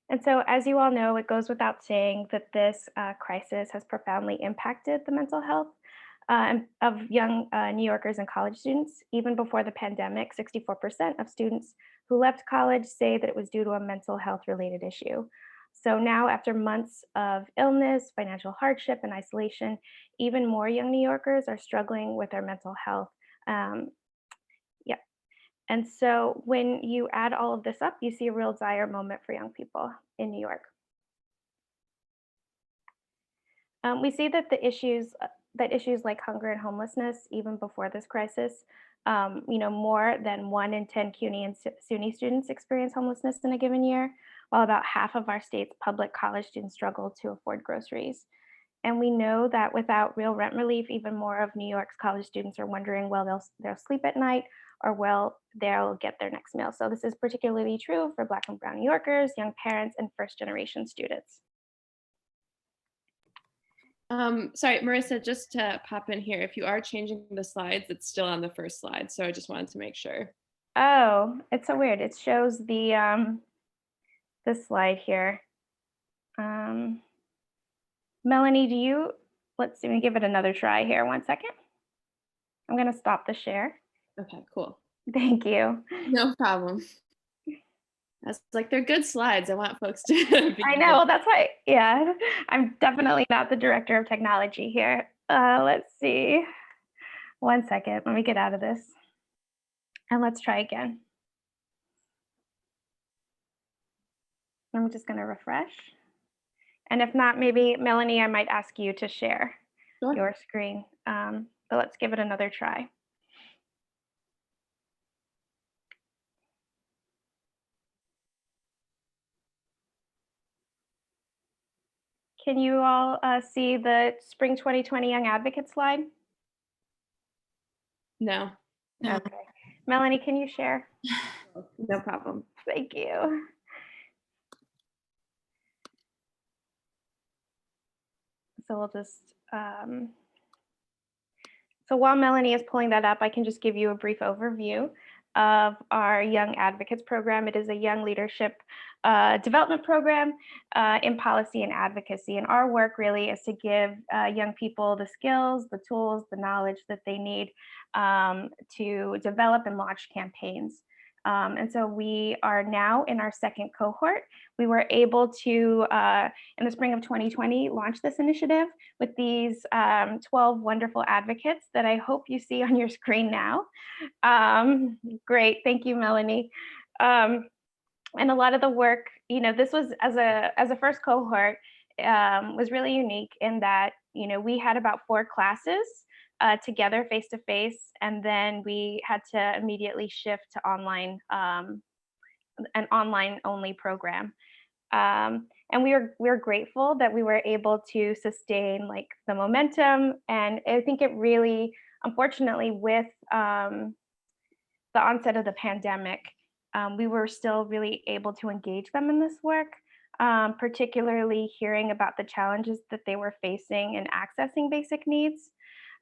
And so, as you all know, it goes without saying that this crisis has profoundly impacted the mental health of young New Yorkers and college students. Even before the pandemic, 64% of students who left college say that it was due to a mental health related issue. So now, after months of illness, financial hardship, and isolation, even more young New Yorkers are struggling with their mental health. Yeah. And so when you add all of this up, you see a real dire moment for young people in New York. We see that the issues like hunger and homelessness, even before this crisis, more than 1 in 10 CUNY and SUNY students experience homelessness in a given year, while about half of our state's public college students struggle to afford groceries. And we know that without real rent relief, even more of New York's college students are wondering, well, they'll sleep at night, or well, they'll get their next meal. So this is particularly true for Black and Brown New Yorkers, young parents, and first-generation students. Sorry, Marissa, just to pop in here, if you are changing the slides, it's still on the first slide. So I just wanted to make sure. Oh, it's so weird. It shows the this slide here. Melanie, let's see, let me give it another try here. 1 second. I'm going to stop the share. Okay, cool. Thank you. No problem. That's like, they're good slides. I want folks to I know, well, that's why, yeah, I'm definitely not the director of technology here. Let's see. 1 second, let me get out of this. And let's try again. I'm just going to refresh. And if not, maybe Melanie, I might ask you to share your screen. But let's give it another try. Can you all see the Spring 2020 Young Advocate slide? No. No. Okay. Melanie, can you share? No problem. Thank you. So we'll just, so while Melanie is pulling that up, I can just give you a brief overview of our Young Advocates program. It is a young leadership development program in policy and advocacy. And our work really is to give young people the skills, the tools, the knowledge that they need to develop and launch campaigns. And so we are now in our second cohort. We were able to, in the spring of 2020, launch this initiative with these 12 wonderful advocates that I hope you see on your screen now. Great, thank you, Melanie. And a lot of the work, this was as a first cohort, was really unique in that, we had about 4 classes together face to face, and then we had to immediately shift to online, an online only program. And we were grateful that we were able to sustain like the momentum. And I think it really, unfortunately, with the onset of the pandemic, we were still really able to engage them in this work, particularly hearing about the challenges that they were facing in accessing basic needs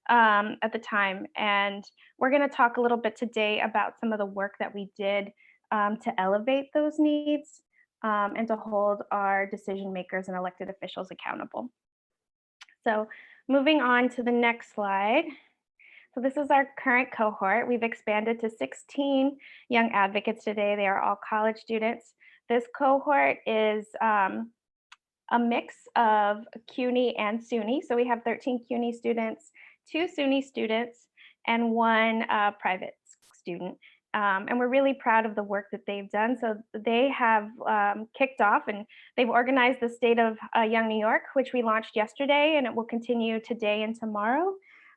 at the time. And we're going to talk a little bit today about some of the work that we did to elevate those needs and to hold our decision makers and elected officials accountable. So moving on to the next slide. So this is our current cohort. We've expanded to 16 young advocates today. They are all college students. This cohort is a mix of CUNY and SUNY. So we have 13 CUNY students, 2 SUNY students, and 1 private student. And we're really proud of the work that they've done. So they have kicked off and they've organized the State of Young New York, which we launched yesterday, and it will continue today and tomorrow.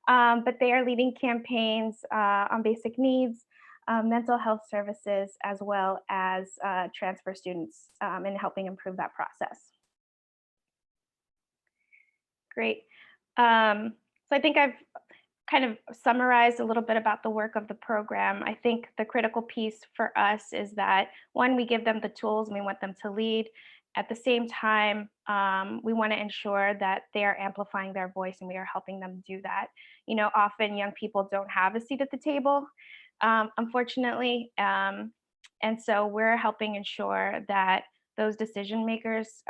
But they are leading campaigns on basic needs, mental health services, as well as transfer students and helping improve that process. Great. So I think I've kind of summarized a little bit about the work of the program. I think the critical piece for us is that, one, we give them the tools and we want them to lead. At the same time, we want to ensure that they are amplifying their voice and we are helping them do that. Often young people don't have a seat at the table, unfortunately. And so we're helping ensure that those decision makers,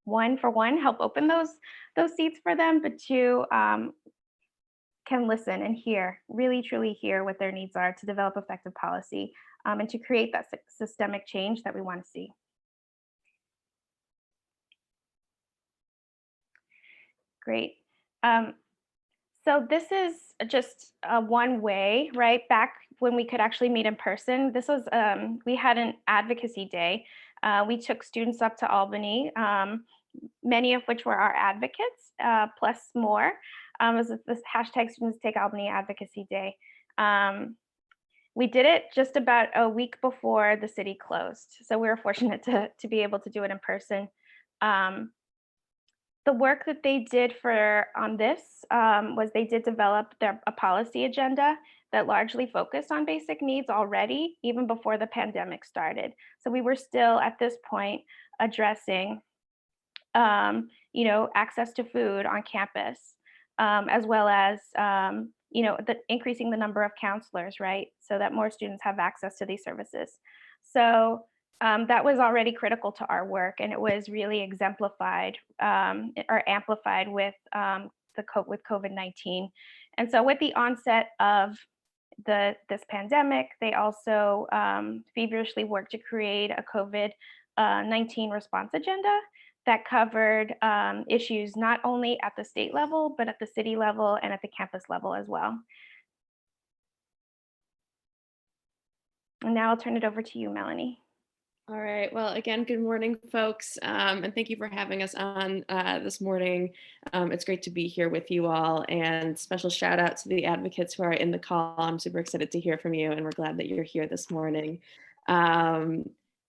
one, help open those seats for them, but 2, can listen and hear, really truly hear what their needs are to develop effective policy and to create that systemic change that we want to see. Great. So this is just one way, right? Back when we could actually meet in person, this was, we had an advocacy day. We took students up to Albany, many of which were our advocates, plus more. It was this hashtag Students Take Albany Advocacy Day. We did it just about a week before the city closed. So we were fortunate to be able to do it in person. The work that they did on this was they did develop a policy agenda that largely focused on basic needs already, even before the pandemic started. So we were still at this point addressing access to food on campus, as well as increasing the number of counselors, right? So that more students have access to these services. So that was already critical to our work, and it was really exemplified or amplified with COVID-19. And so with the onset of this pandemic, they also feverishly worked to create a COVID-19 response agenda that covered issues not only at the state level, but at the city level and at the campus level as well. And now I'll turn it over to you, Melanie. All right. Well, again, good morning, folks. And thank you for having us on this morning. It's great to be here with you all, and special shout out to the advocates who are in the call. I'm super excited to hear from you, and we're glad that you're here this morning.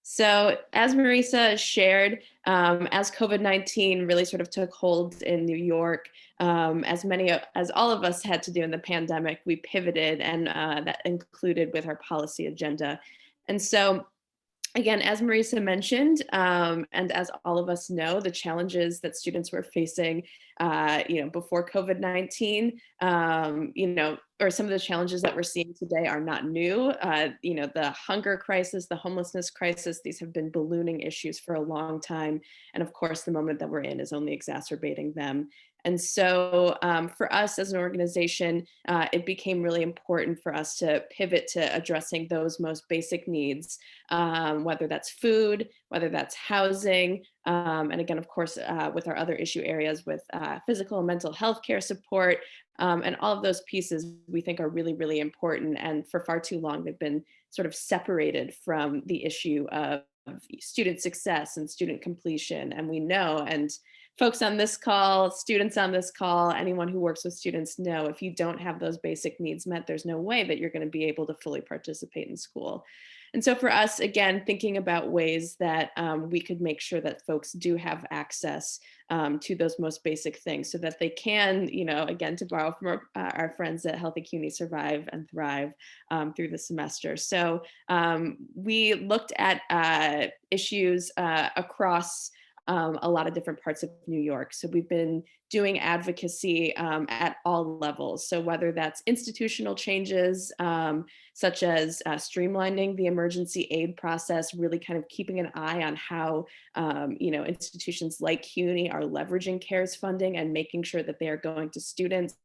So as Marisa shared, as COVID-19 really sort of took hold in New York, as all of us had to do in the pandemic, we pivoted, and that included with our policy agenda. And so again, as Marisa mentioned, and as all of us know, the challenges that students were facing, before COVID-19, or some of the challenges that we're seeing today are not new. The hunger crisis, the homelessness crisis, these have been ballooning issues for a long time. And of course, the moment that we're in is only exacerbating them. And so for us as an organization, it became really important for us to pivot to addressing those most basic needs, whether that's food, whether that's housing, and again, of course, with our other issue areas with physical and mental health care support, and all of those pieces we think are really, really important. And for far too long, they've been sort of separated from the issue of student success and student completion. And we know, and folks on this call, students on this call, anyone who works with students know, if you don't have those basic needs met, there's no way that you're going to be able to fully participate in school. And so for us, again, thinking about ways that we could make sure that folks do have access to those most basic things so that they can, again, to borrow from our friends at Healthy CUNY, survive and thrive through the semester. So we looked at issues across a lot of different parts of New York. So we've been doing advocacy at all levels. So whether that's institutional changes, such as streamlining the emergency aid process, really kind of keeping an eye on how institutions like CUNY are leveraging CARES funding and making sure that they are going to students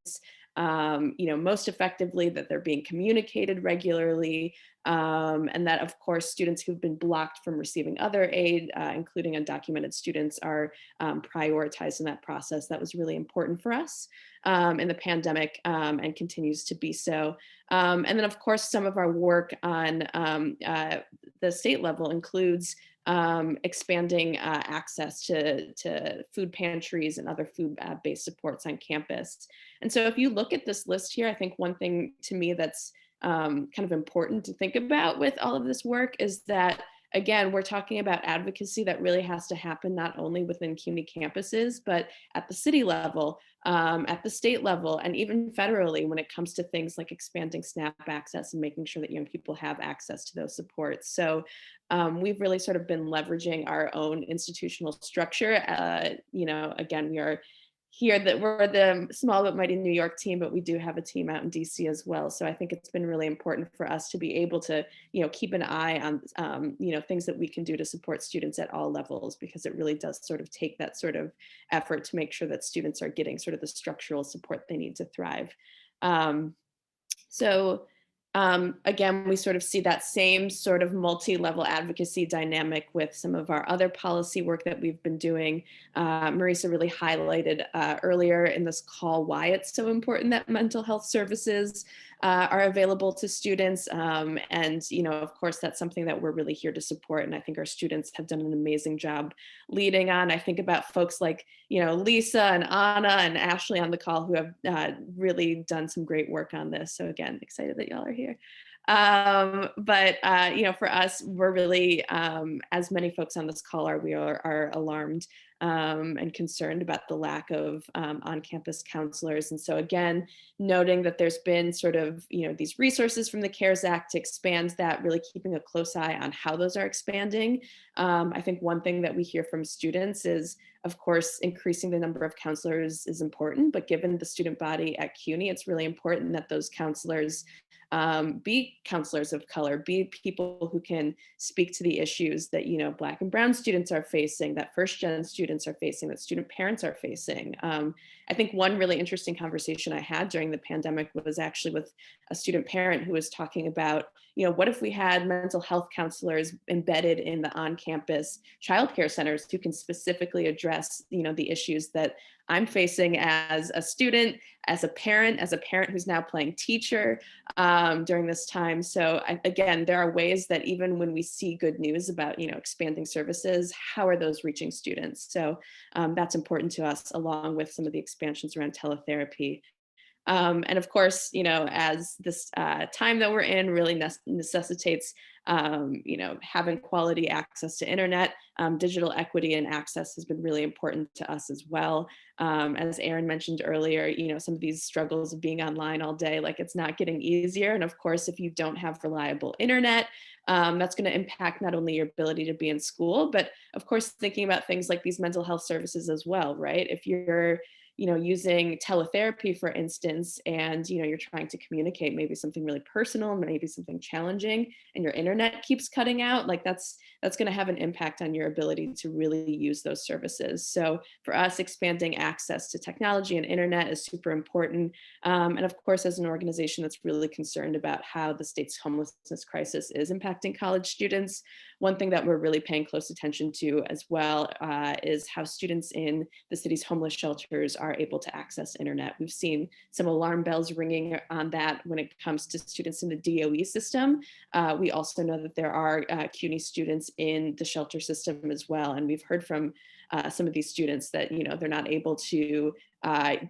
most effectively, that they're being communicated regularly, and that, of course, students who've been blocked from receiving other aid, including undocumented students, are prioritized in that process. That was really important for us in the pandemic and continues to be so. And then, of course, some of our work on the state level includes expanding access to food pantries and other food-based supports on campus. And so if you look at this list here, I think one thing to me that's kind of important to think about with all of this work is that, again, we're talking about advocacy that really has to happen not only within CUNY campuses, but at the city level, at the state level, and even federally when it comes to things like expanding SNAP access and making sure that young people have access to those supports. So we've really sort of been leveraging our own institutional structure. Again, we are here that we're the small but mighty New York team, but we do have a team out in DC as well. So I think it's been really important for us to be able to, keep an eye on, things that we can do to support students at all levels, because it really does sort of take that sort of effort to make sure that students are getting sort of the structural support they need to thrive. Again, we sort of see that same sort of multi-level advocacy dynamic with some of our other policy work that we've been doing. Marisa really highlighted earlier in this call why it's so important that mental health services are available to students. Of course, that's something that we're really here to support. And I think our students have done an amazing job leading on. I think about folks like, Lisa and Anna and Ashley on the call who have really done some great work on this. So again, excited that y'all are here. For us, we're really, as many folks on this call are, we are alarmed and concerned about the lack of on-campus counselors. And so again, noting that there's been sort of, these resources from the CARES Act to expand that, really keeping a close eye on how those are expanding. I think one thing that we hear from students is, of course, increasing the number of counselors is important, but given the student body at CUNY, it's really important that those counselors be counselors of color, be people who can speak to the issues that, Black and Brown students are facing, that first-gen students are facing, that student parents are facing. I think one really interesting conversation I had during the pandemic was actually with a student parent who was talking about, what if we had mental health counselors embedded in the on-campus childcare centers who can specifically address, the issues that I'm facing as a student, as a parent who's now playing teacher during this time. So again, there are ways that even when we see good news about, expanding services, how are those reaching students? So that's important to us, along with some of the expansions around teletherapy. And of course, as this time that we're in really necessitates, having quality access to internet, digital equity and access has been really important to us as well. As Erin mentioned earlier, some of these struggles of being online all day, like it's not getting easier. And of course, if you don't have reliable internet, that's going to impact not only your ability to be in school, but of course, thinking about things like these mental health services as well, right? If you're using teletherapy, for instance, and you're trying to communicate maybe something really personal, maybe something challenging, and your internet keeps cutting out, like that's going to have an impact on your ability to really use those services. So for us, expanding access to technology and internet is super important. And of course, as an organization that's really concerned about how the state's homelessness crisis is impacting college students, one thing that we're really paying close attention to as well is how students in the city's homeless shelters are able to access internet. We've seen some alarm bells ringing on that when it comes to students in the DOE system. We also know that there are CUNY students in the shelter system as well. And we've heard from some of these students that, they're not able to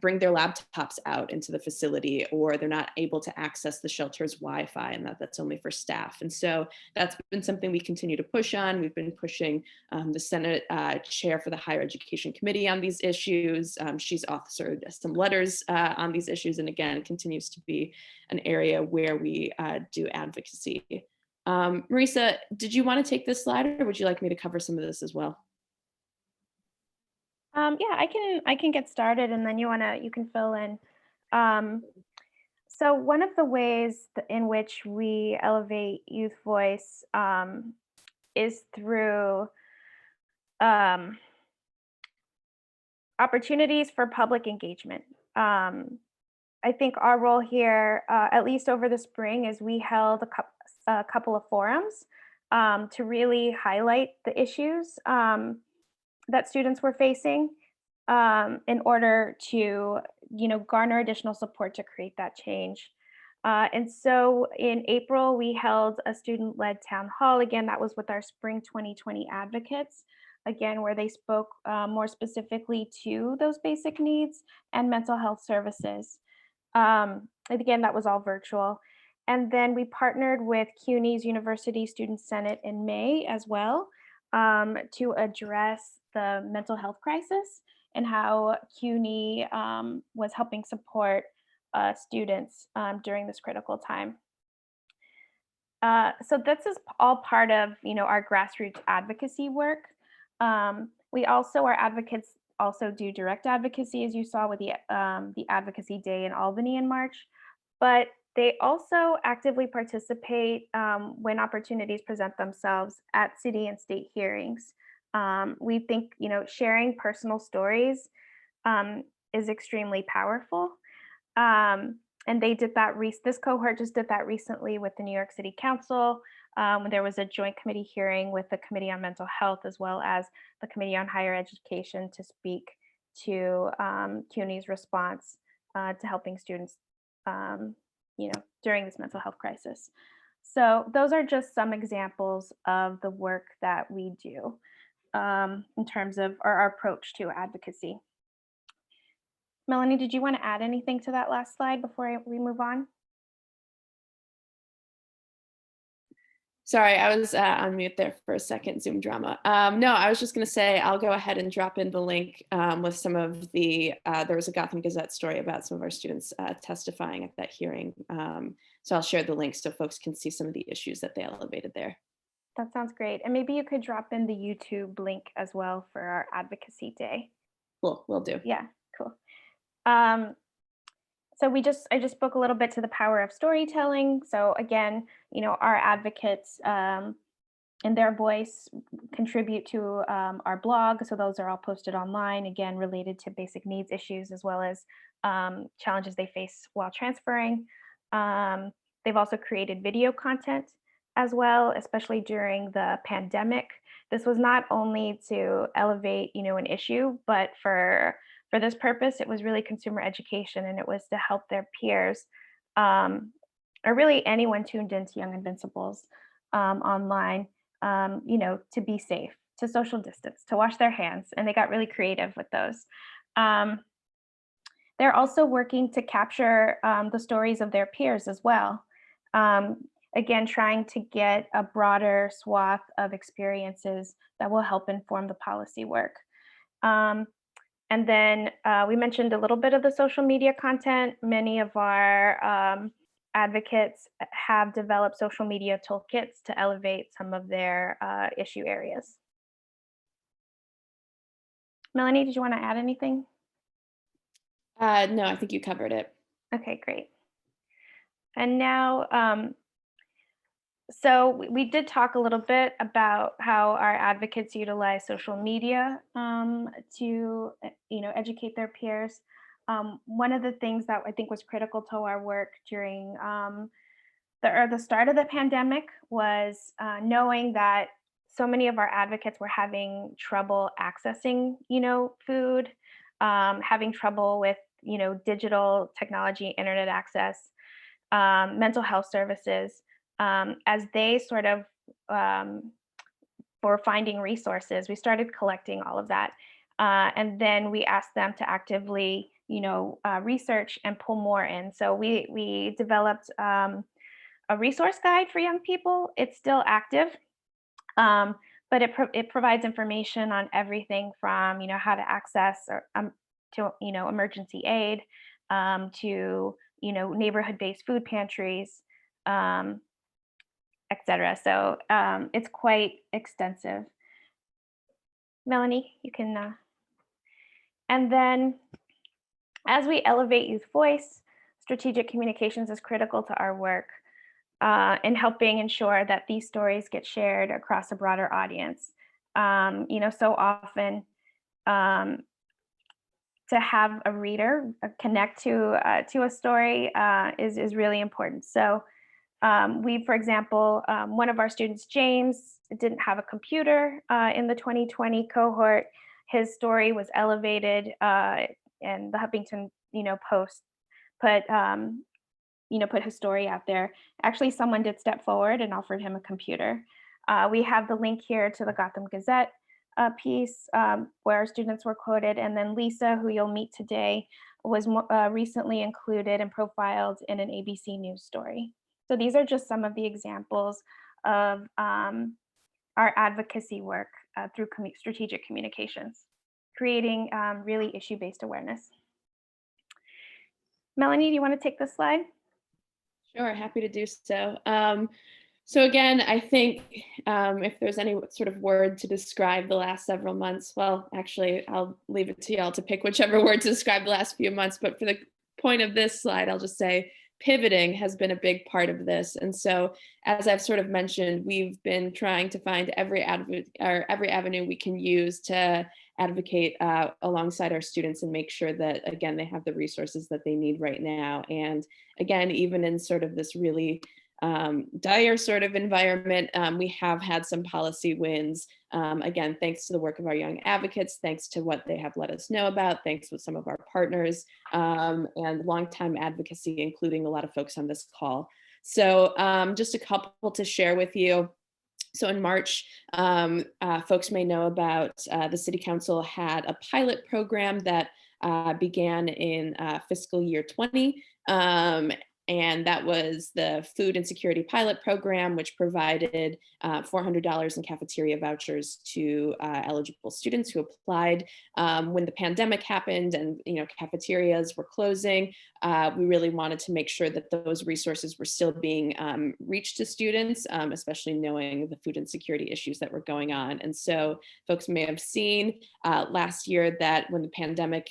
bring their laptops out into the facility, or they're not able to access the shelter's Wi-Fi, and that's only for staff. And so that's been something we continue to push on. We've been pushing the Senate chair for the Higher Education Committee on these issues. She's authored some letters on these issues, and again, continues to be an area where we do advocacy. Marisa, did you want to take this slide, or would you like me to cover some of this as well? Yeah, I can get started, and then you can fill in. So one of the ways in which we elevate youth voice is through opportunities for public engagement. I think our role here, at least over the spring, is we held a couple of forums to really highlight the issues that students were facing in order to, garner additional support to create that change. And so in April, we held a student-led town hall. Again, that was with our spring 2020 advocates, again, where they spoke more specifically to those basic needs and mental health services. And again, that was all virtual. And then we partnered with CUNY's University Student Senate in May as well to address the mental health crisis and how CUNY was helping support students during this critical time. So this is all part of our grassroots advocacy work. We also, our advocates also do direct advocacy, as you saw with the Advocacy Day in Albany in March, but they also actively participate when opportunities present themselves at city and state hearings. We think, sharing personal stories is extremely powerful. And they did that, this cohort just did that recently with the New York City Council. There was a joint committee hearing with the Committee on Mental Health as well as the Committee on Higher Education to speak to CUNY's response to helping students, during this mental health crisis. So those are just some examples of the work that we do in terms of our approach to advocacy. Melanie, did you want to add anything to that last slide before we move on? Sorry, I was on mute there for a second, Zoom drama. No, I was just going to say, I'll go ahead and drop in the link with some of the, there was a Gotham Gazette story about some of our students testifying at that hearing. So I'll share the link so folks can see some of the issues that they elevated there. That sounds great. And maybe you could drop in the YouTube link as well for our Advocacy Day. Cool, will do. Yeah, cool. So I just spoke a little bit to the power of storytelling. So again, our advocates and their voice contribute to our blog. So those are all posted online, again, related to basic needs issues as well as challenges they face while transferring. They've also created video content as well, especially during the pandemic. This was not only to elevate, an issue, but for this purpose, it was really consumer education, and it was to help their peers, or really anyone tuned into Young Invincibles online, to be safe, to social distance, to wash their hands, and they got really creative with those. they're also working to capture the stories of their peers as well. Again, trying to get a broader swath of experiences that will help inform the policy work. And then we mentioned a little bit of the social media content. Many of our advocates have developed social media toolkits to elevate some of their issue areas. Melanie, did you want to add anything? No, I think you covered it. Okay, great. And now, so we did talk a little bit about how our advocates utilize social media to, educate their peers. One of the things that I think was critical to our work during the start of the pandemic was knowing that so many of our advocates were having trouble accessing, food, having trouble with, digital technology, internet access, mental health services, as they sort of were finding resources. We started collecting all of that. And then we asked them to actively, research and pull more in. So we developed a resource guide for young people. It's still active, but it provides information on everything from, how to access or to, emergency aid, to, neighborhood-based food pantries, et cetera. So it's quite extensive. Melanie, you can, and then as we elevate youth voice, strategic communications is critical to our work in helping ensure that these stories get shared across a broader audience. So often to have a reader connect to a story is really important. So we, for example, one of our students, James, didn't have a computer in the 2020 cohort. His story was elevated, and the Huffington, Post put his story out there. Actually, someone did step forward and offered him a computer. We have the link here to the Gotham Gazette piece where our students were quoted, and then Lisa, who you'll meet today, was recently included and profiled in an ABC News story. So these are just some of the examples of our advocacy work through strategic communications, creating really issue-based awareness. Melanie, do you want to take this slide? Sure, happy to do so. So again, I think if there's any sort of word to describe the last several months, well, actually, I'll leave it to y'all to pick whichever word to describe the last few months. But for the point of this slide, I'll just say pivoting has been a big part of this. And so, as I've sort of mentioned, we've been trying to find every avenue we can use to advocate alongside our students and make sure that, again, they have the resources that they need right now. And again, even in sort of this really dire sort of environment, we have had some policy wins. Again, thanks to the work of our young advocates, thanks to what they have let us know about, thanks with some of our partners and longtime advocacy, including a lot of folks on this call. So just a couple to share with you. So in March, folks may know about the City Council had a pilot program that began in fiscal year 20. And that was the Food Insecurity Pilot Program, which provided $400 in cafeteria vouchers to eligible students who applied. When the pandemic happened and cafeterias were closing, we really wanted to make sure that those resources were still being reached to students, especially knowing the food insecurity issues that were going on. And so folks may have seen last year that when the pandemic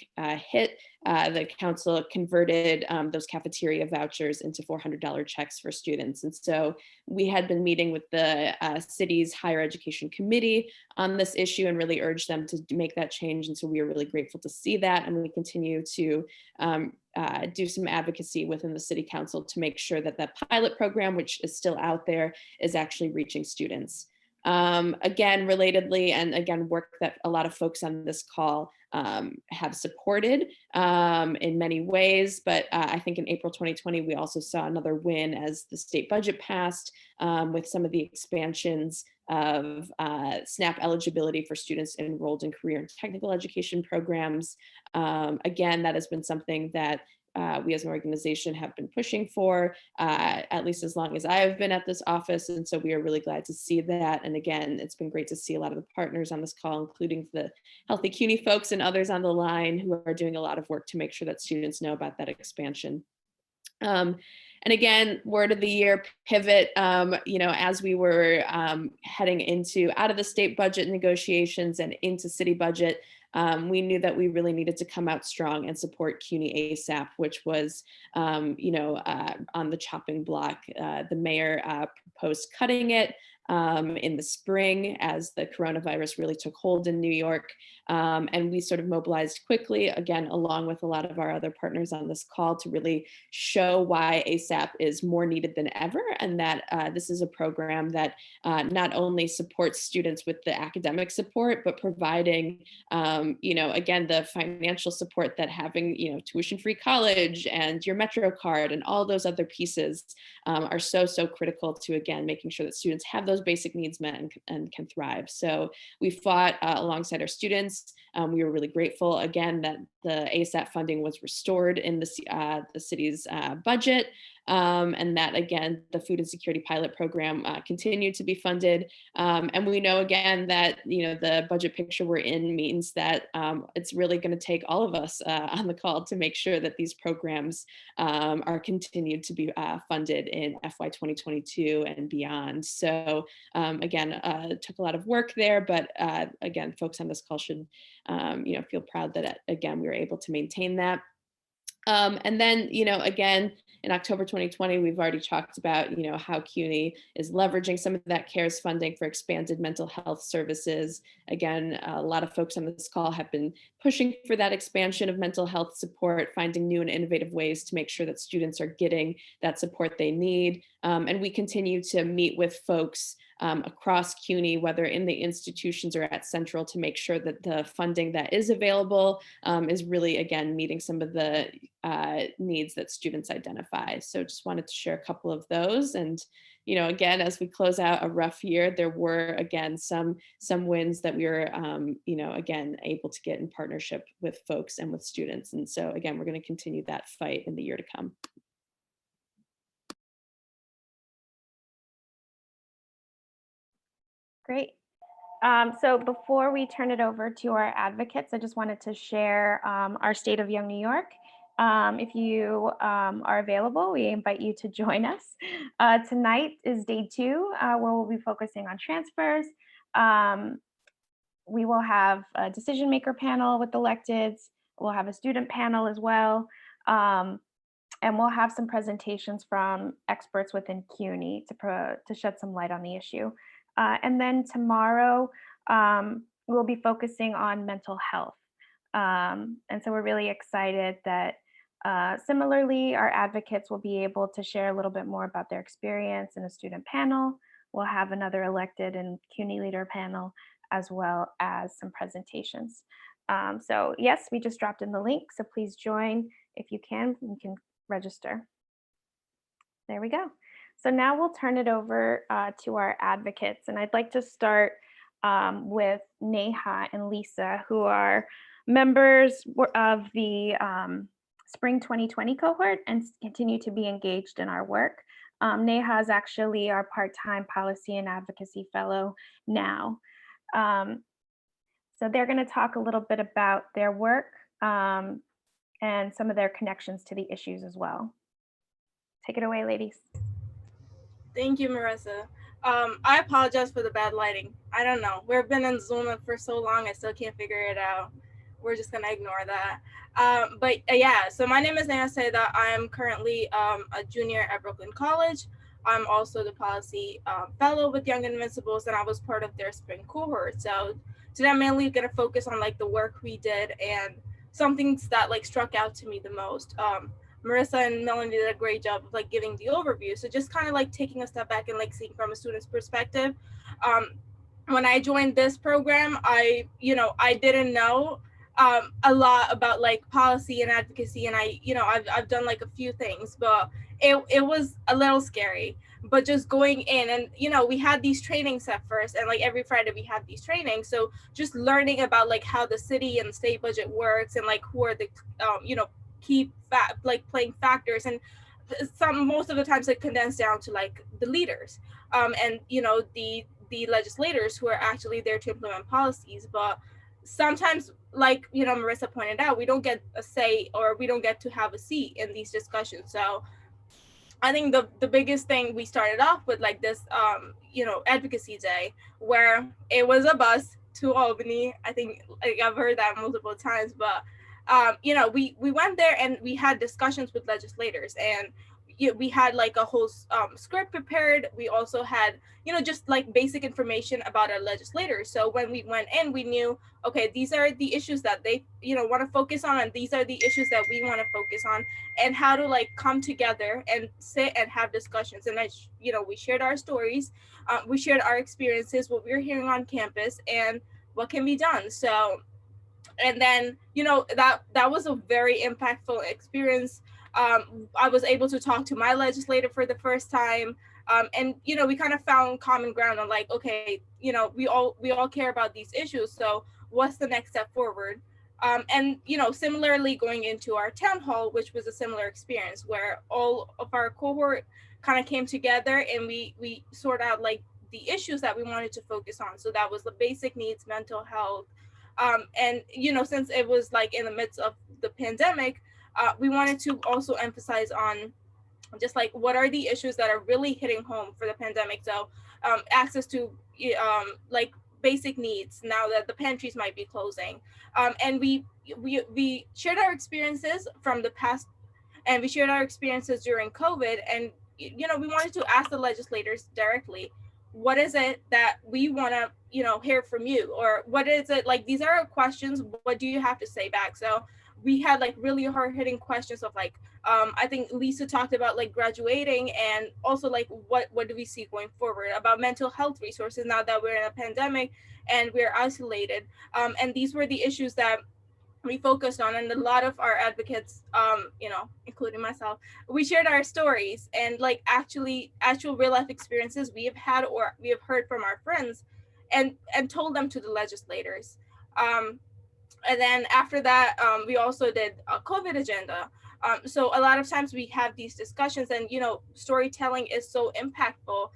hit, the council converted those cafeteria vouchers into $400 checks for students. And so we had been meeting with the city's higher education committee on this issue and really urged them to make that change. And so we are really grateful to see that. And we continue to do some advocacy within the city council to make sure that that pilot program, which is still out there, is actually reaching students. Again, relatedly, and again, work that a lot of folks on this call have supported in many ways, but I think in April 2020, we also saw another win as the state budget passed with some of the expansions of SNAP eligibility for students enrolled in career and technical education programs. Again, that has been something that we as an organization have been pushing for at least as long as I have been at this office. And so we are really glad to see that. And again, it's been great to see a lot of the partners on this call, including the Healthy CUNY folks and others on the line who are doing a lot of work to make sure that students know about that expansion. And again, word of the year pivot, as we were heading into out of the state budget negotiations and into city budget, we knew that we really needed to come out strong and support CUNY ASAP, which was, on the chopping block. The mayor proposed cutting it in the spring as the coronavirus really took hold in New York. And we sort of mobilized quickly, again, along with a lot of our other partners on this call, to really show why ASAP is more needed than ever, and that this is a program that not only supports students with the academic support, but providing, again, the financial support that having, tuition-free college and your Metro card and all those other pieces are so critical to, again, making sure that students have those basic needs met and can thrive. So we fought alongside our students. We were really grateful, again, that the ASAP funding was restored in the city's budget. And that, again, the food insecurity pilot program continued to be funded. And we know, again, that, the budget picture we're in means that it's really going to take all of us on the call to make sure that these programs are continued to be funded in FY 2022 and beyond. So again, it took a lot of work there, but again, folks on this call should, feel proud that, again, we were able to maintain that. And then, again, in October 2020, we've already talked about, how CUNY is leveraging some of that CARES funding for expanded mental health services. Again, a lot of folks on this call have been pushing for that expansion of mental health support, finding new and innovative ways to make sure that students are getting that support they need. And we continue to meet with folks across CUNY, whether in the institutions or at Central, to make sure that the funding that is available is really, again, meeting some of the needs that students identify. So just wanted to share a couple of those. And, again, as we close out a rough year, there were, again, some wins that we were, again, able to get in partnership with folks and with students. And so, again, we're going to continue that fight in the year to come. Great. So before we turn it over to our advocates, I just wanted to share our State of Young New York. If you are available, we invite you to join us. Tonight is day 2, where we'll be focusing on transfers. We will have a decision maker panel with electeds. We'll have a student panel as well. And we'll have some presentations from experts within CUNY to shed some light on the issue. And then tomorrow, we'll be focusing on mental health. And so we're really excited that similarly, our advocates will be able to share a little bit more about their experience in a student panel. We'll have another elected and CUNY leader panel, as well as some presentations. So yes, we just dropped in the link, so please join if you can register. There we go. So now we'll turn it over to our advocates. And I'd like to start with Neha and Lisa, who are members of the Spring 2020 cohort and continue to be engaged in our work. Neha is actually our part-time policy and advocacy fellow now. So they're going to talk a little bit about their work and some of their connections to the issues as well. Take it away, ladies. Thank you, Marissa. I apologize for the bad lighting. I don't know. We've been in Zoom for so long, I still can't figure it out. We're just gonna ignore that. Yeah, so my name is Neha Seda. I am currently a junior at Brooklyn College. I'm also the policy fellow with Young Invincibles, and I was part of their spring cohort. So today I'm mainly gonna focus on like the work we did and some things that like struck out to me the most. Marissa and Melanie did a great job of like giving the overview. So just kind of like taking a step back and like seeing from a student's perspective. When I joined this program, I didn't know a lot about like policy and advocacy, and I've done like a few things, but it was a little scary. but just going in and, you know, we had these trainings at first, and like every Friday we had these trainings. So just learning about like how the city and state budget works, and like who are the, you know, key playing factors, and most of the times it condensed down to like the leaders, and, you know, the legislators who are actually there to implement policies. But sometimes, like, you know, Marissa pointed out, we don't get a say, or we don't get to have a seat in these discussions. So I think the biggest thing, we started off with like this, you know, advocacy day, where it was a bus to Albany. I think, like, I've heard that multiple times, but you know, we went there and we had discussions with legislators, and we had like a whole script prepared. We also had, you know, just like basic information about our legislators. So when we went in, we knew, okay, these are the issues that they, you know, want to focus on, and these are the issues that we want to focus on, and how to like come together and sit and have discussions. And you know, we shared our stories, we shared our experiences, what we were hearing on campus, and what can be done. So, and then, you know, that was a very impactful experience. I was able to talk to my legislator for the first time, and, you know, we kind of found common ground on like, okay, you know, we all care about these issues, so what's the next step forward? And, you know, similarly, going into our town hall, which was a similar experience, where all of our cohort kind of came together, and we sort out like the issues that we wanted to focus on. So that was the basic needs, mental health, and, you know, since it was like in the midst of the pandemic, we wanted to also emphasize on just like what are the issues that are really hitting home for the pandemic. So access to like basic needs now that the pantries might be closing, and we shared our experiences from the past, and we shared our experiences during COVID. And, you know, we wanted to ask the legislators directly, what is it that we want to, you know, hear from you, or what is it, like, these are our questions, what do you have to say back? So we had like really hard-hitting questions of like, I think Lisa talked about like graduating, and also like what do we see going forward about mental health resources now that we're in a pandemic and we're isolated. And these were the issues that we focused on. And a lot of our advocates, you know, including myself, we shared our stories and like actual real life experiences we have had or we have heard from our friends, and told them to the legislators. And then after that, we also did a COVID agenda. So a lot of times we have these discussions, and, you know, storytelling is so impactful.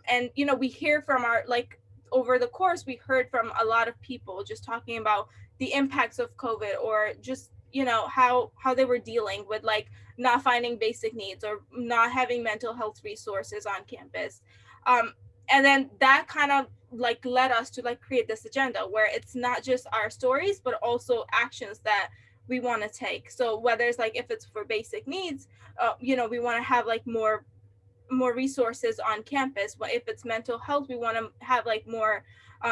And, you know, we hear from our, like, over the course, we heard from a lot of people just talking about the impacts of COVID, or just, you know, how they were dealing with like not finding basic needs or not having mental health resources on campus. And then that kind of like led us to like create this agenda where it's not just our stories, but also actions that we want to take. So whether it's like, if it's for basic needs, you know, we want to have like more resources on campus. But if it's mental health, we want to have like more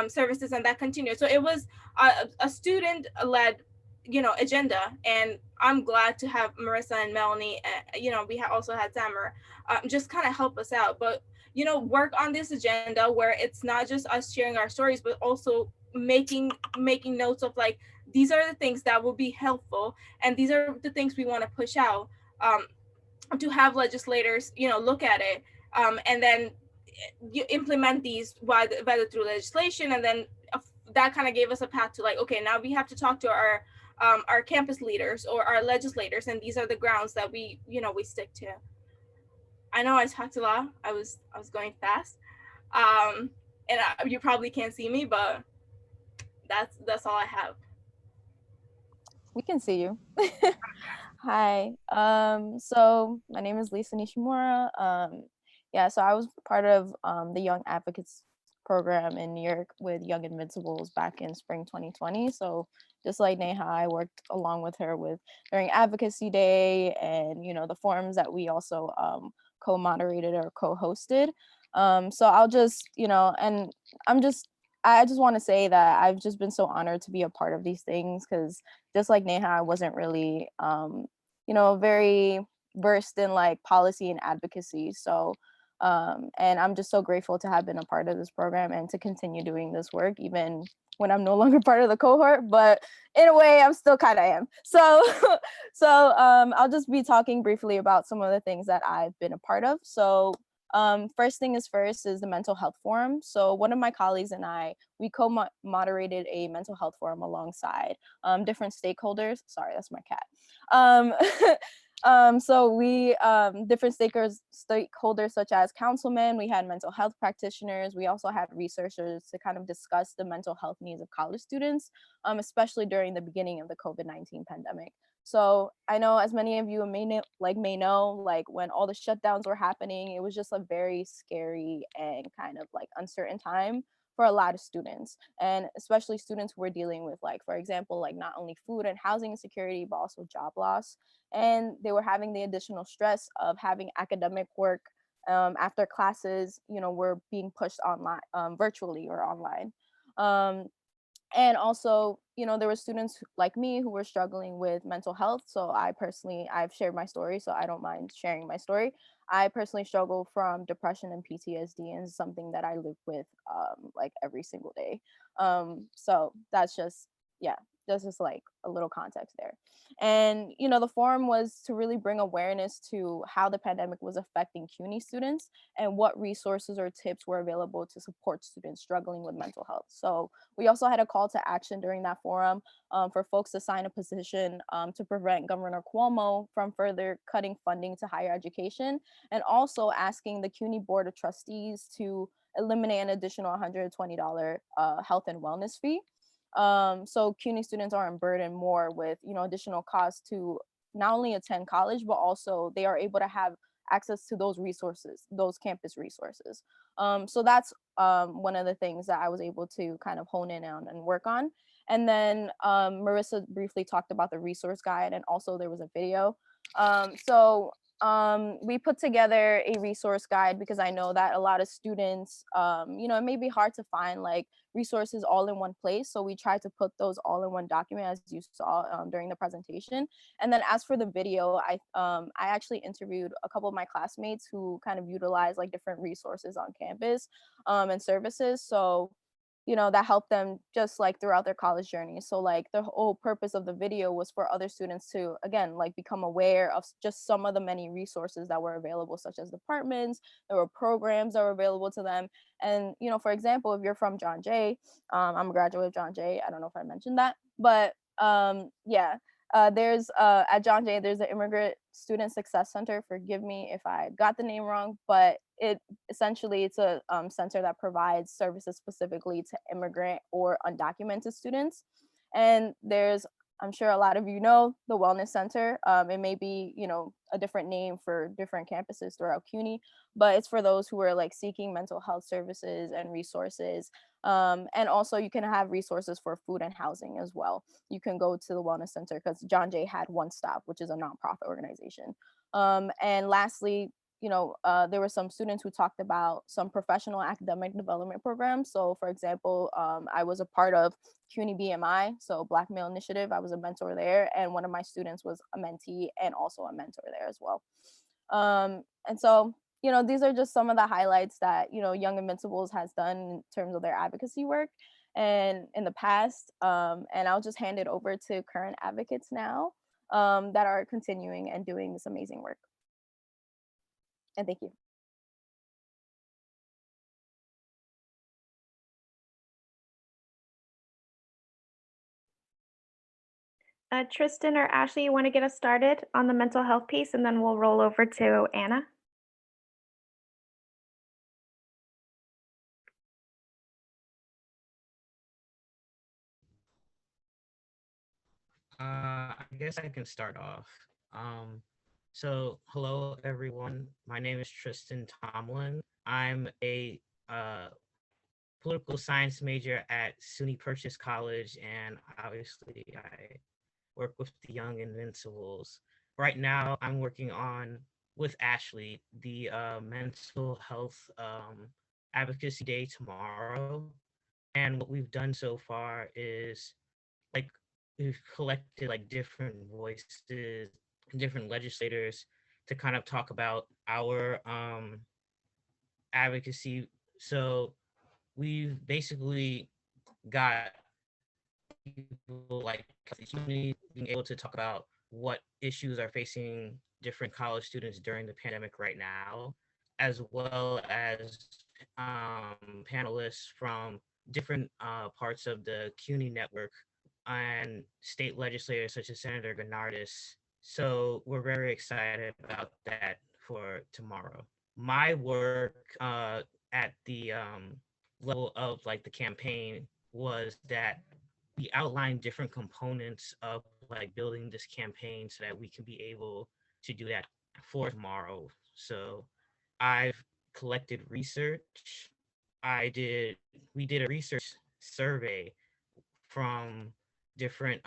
services, and that continues. So it was a student-led, you know, agenda, and I'm glad to have Marissa and Melanie. You know, we also had Tamara just kind of help us out, but, you know, work on this agenda where it's not just us sharing our stories, but also making notes of like, these are the things that will be helpful, and these are the things we want to push out, to have legislators, you know, look at it, and then you implement these whether through legislation. And then that kind of gave us a path to like, okay, now we have to talk to our campus leaders or our legislators, and these are the grounds that we, you know, we stick to. I know I talked a lot. I was going fast, and you probably can't see me, but that's all I have. We can see you. Hi. So my name is Lisa Nishimura. Yeah, so I was part of the Young Advocates program in New York with Young Invincibles back in spring 2020. So just like Neha, I worked along with her during Advocacy Day, and, you know, the forums that we also co-moderated or co-hosted. So I'll just, you know, and I just want to say that I've just been so honored to be a part of these things, because just like Neha, I wasn't really, you know, very versed in like policy and advocacy. So, and I'm just so grateful to have been a part of this program and to continue doing this work, even when I'm no longer part of the cohort, but in a way I'm still kind of am. So, I'll just be talking briefly about some of the things that I've been a part of. So First thing is first is the mental health forum. So one of my colleagues and I, we co-moderated a mental health forum alongside different stakeholders. Sorry, that's my cat. So we, different stakeholders such as councilmen, we had mental health practitioners, we also had researchers to kind of discuss the mental health needs of college students, especially during the beginning of the COVID-19 pandemic. So I know as many of you may know, like when all the shutdowns were happening, it was just a very scary and kind of like uncertain time for a lot of students, and especially students who were dealing with, like, for example, like not only food and housing insecurity, but also job loss. And they were having the additional stress of having academic work after classes, were being pushed online, virtually or online. And also, there were students like me who were struggling with mental health. So I've shared my story, so I don't mind sharing my story. I personally struggle from depression and PTSD, and it's something that I live with like every single day. So that's just, yeah, that's just like a little context there. And, the forum was to really bring awareness to how the pandemic was affecting CUNY students and what resources or tips were available to support students struggling with mental health. So we also had a call to action during that forum for folks to sign a petition to prevent Governor Cuomo from further cutting funding to higher education, and also asking the CUNY Board of Trustees to eliminate an additional $120 health and wellness fee. So CUNY students aren't burdened more with, additional costs to not only attend college, but also they are able to have access to those resources, those campus resources. So that's one of the things that I was able to kind of hone in on and work on. And then Marissa briefly talked about the resource guide, and also there was a video. We put together a resource guide because I know that a lot of students, it may be hard to find like resources all in one place. So we tried to put those all in one document, as you saw during the presentation. And then as for the video, I actually interviewed a couple of my classmates who kind of utilize like different resources on campus and services. So that helped them just like throughout their college journey. So like the whole purpose of the video was for other students to, again, like become aware of just some of the many resources that were available, such as departments, there were programs that were available to them. And, for example, if you're from John Jay, I'm a graduate of John Jay. I don't know if I mentioned that, but yeah. There's at John Jay, there's an Immigrant Student Success Center. Forgive me if I got the name wrong, but it's a center that provides services specifically to immigrant or undocumented students. And I'm sure a lot of you know the Wellness Center. It may be, a different name for different campuses throughout CUNY, but it's for those who are like seeking mental health services and resources. And also you can have resources for food and housing as well. You can go to the Wellness Center because John Jay had One Stop, which is a nonprofit organization. And lastly, there were some students who talked about some professional academic development programs. So for example, I was a part of CUNY BMI, so Black Male Initiative. I was a mentor there, and one of my students was a mentee and also a mentor there as well. And so, these are just some of the highlights that, Young Invincibles has done in terms of their advocacy work and in the past. And I'll just hand it over to current advocates now that are continuing and doing this amazing work. And thank you. Tristan or Ashley, you want to get us started on the mental health piece, and then we'll roll over to Anna? I guess I can start off. So hello everyone. My name is Tristan Tomlin. I'm a political science major at SUNY Purchase College, and obviously I work with the Young Invincibles. Right now, I'm working on, with Ashley, the mental health advocacy day tomorrow. And what we've done so far is like we've collected like different voices, different legislators to kind of talk about our advocacy. So we've basically got people like being able to talk about what issues are facing different college students during the pandemic right now. as well as panelists from different parts of the CUNY network and state legislators such as Senator Gennardis. So we're very excited about that for tomorrow. My work at the level of like the campaign was that we outlined different components of like building this campaign so that we can be able to do that for tomorrow. So I've collected research. We did a research survey from different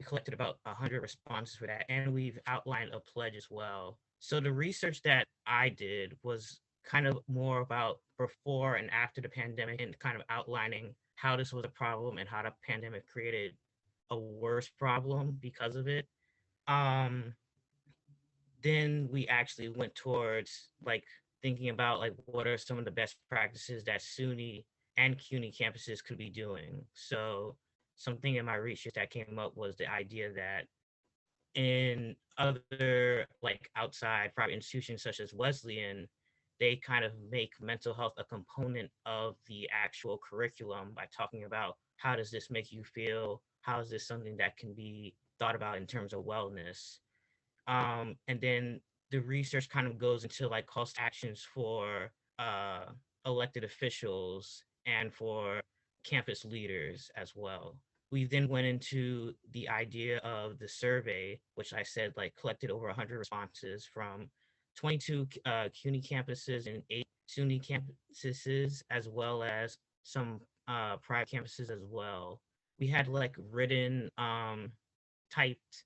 we collected about 100 responses for that, and we've outlined a pledge as well. So the research that I did was kind of more about before and after the pandemic and kind of outlining how this was a problem and how the pandemic created a worse problem because of it. Um, then we actually went towards like thinking about like what are some of the best practices that SUNY and CUNY campuses could be doing. So something in my research that came up was the idea that in other like outside private institutions such as Wesleyan, they kind of make mental health a component of the actual curriculum by talking about how does this make you feel? How is this something that can be thought about in terms of wellness? And then the research kind of goes into like cost actions for uh, elected officials and for campus leaders as well. We then went into the idea of the survey, which I said like collected over 100 responses from 22 CUNY campuses and 8 SUNY campuses, as well as some private campuses as well. We had like written typed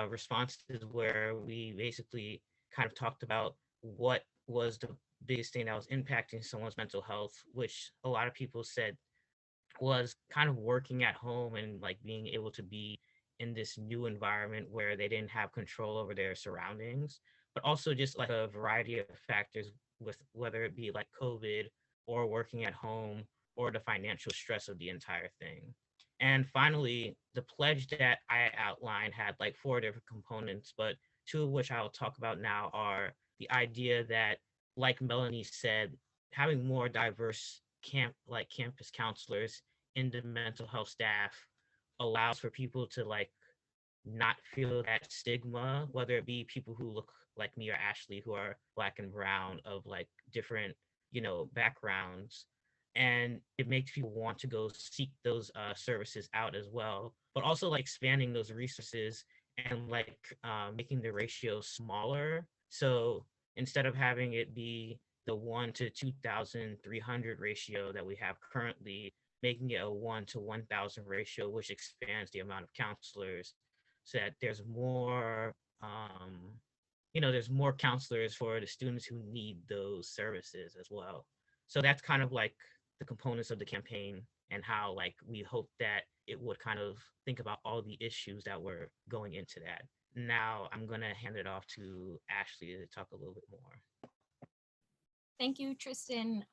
responses where we basically kind of talked about what was the biggest thing that was impacting someone's mental health, which a lot of people said was kind of working at home and like being able to be in this new environment where they didn't have control over their surroundings, but also just like a variety of factors with whether it be like COVID or working at home or the financial stress of the entire thing. And finally, the pledge that I outlined had like 4 different components, but 2 of which I'll talk about now are the idea that, like Melanie said, having more diverse campus counselors in the mental health staff allows for people to like not feel that stigma, whether it be people who look like me or Ashley who are Black and brown of like different, backgrounds. And it makes people want to go seek those services out as well, but also like expanding those resources and like making the ratio smaller. So instead of having it be the 1 to 2,300 ratio that we have currently, making it a 1 to 1,000 ratio, which expands the amount of counselors so that there's more, there's more counselors for the students who need those services as well. So that's kind of like the components of the campaign and how like we hope that it would kind of think about all the issues that were going into that. Now I'm gonna hand it off to Ashley to talk a little bit more. Thank you, Tristan,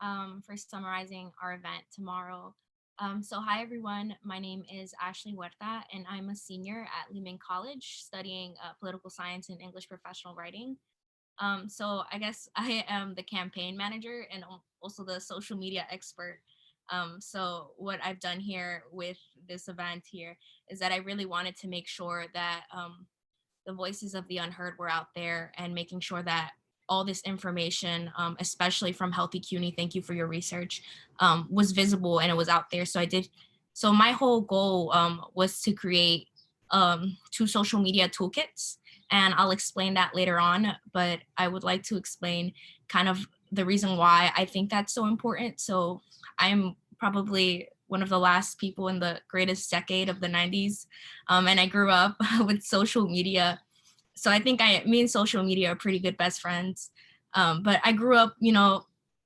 for summarizing our event tomorrow. So hi, everyone. My name is Ashley Huerta, and I'm a senior at Lehman College studying political science and English professional writing. So I guess I am the campaign manager and also the social media expert. So what I've done here with this event here is that I really wanted to make sure that the voices of the unheard were out there and making sure that all this information, especially from Healthy CUNY, thank you for your research, was visible and it was out there. So my whole goal was to create 2 social media toolkits, and I'll explain that later on, but I would like to explain kind of the reason why I think that's so important. So I'm probably one of the last people in the greatest decade of the 90s, and I grew up with social media. So I think me and social media are pretty good best friends. But I grew up,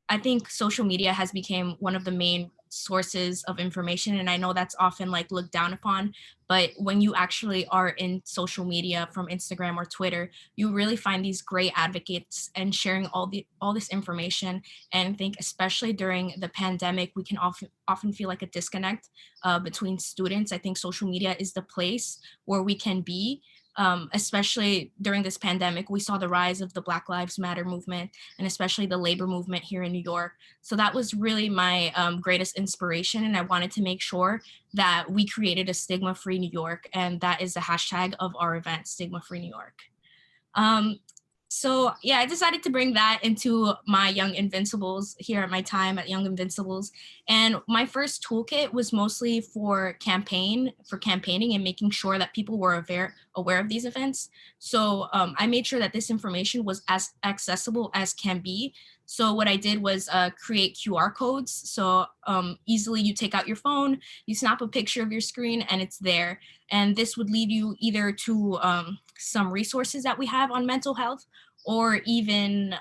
I think social media has become one of the main sources of information. And I know that's often like looked down upon, but when you actually are in social media from Instagram or Twitter, you really find these great advocates and sharing all this information. And I think especially during the pandemic, we can often feel like a disconnect between students. I think social media is the place where we can be especially during this pandemic, we saw the rise of the Black Lives Matter movement and especially the labor movement here in New York. So that was really my greatest inspiration. And I wanted to make sure that we created a stigma-free New York. And that is the hashtag of our event, Stigma-Free New York. So yeah, I decided to bring that into my Young Invincibles here at my time at Young Invincibles. And my first toolkit was mostly for campaigning and making sure that people were aware of these events. So I made sure that this information was as accessible as can be. So what I did was create QR codes. So easily you take out your phone, you snap a picture of your screen and it's there. And this would lead you either to some resources that we have on mental health, or even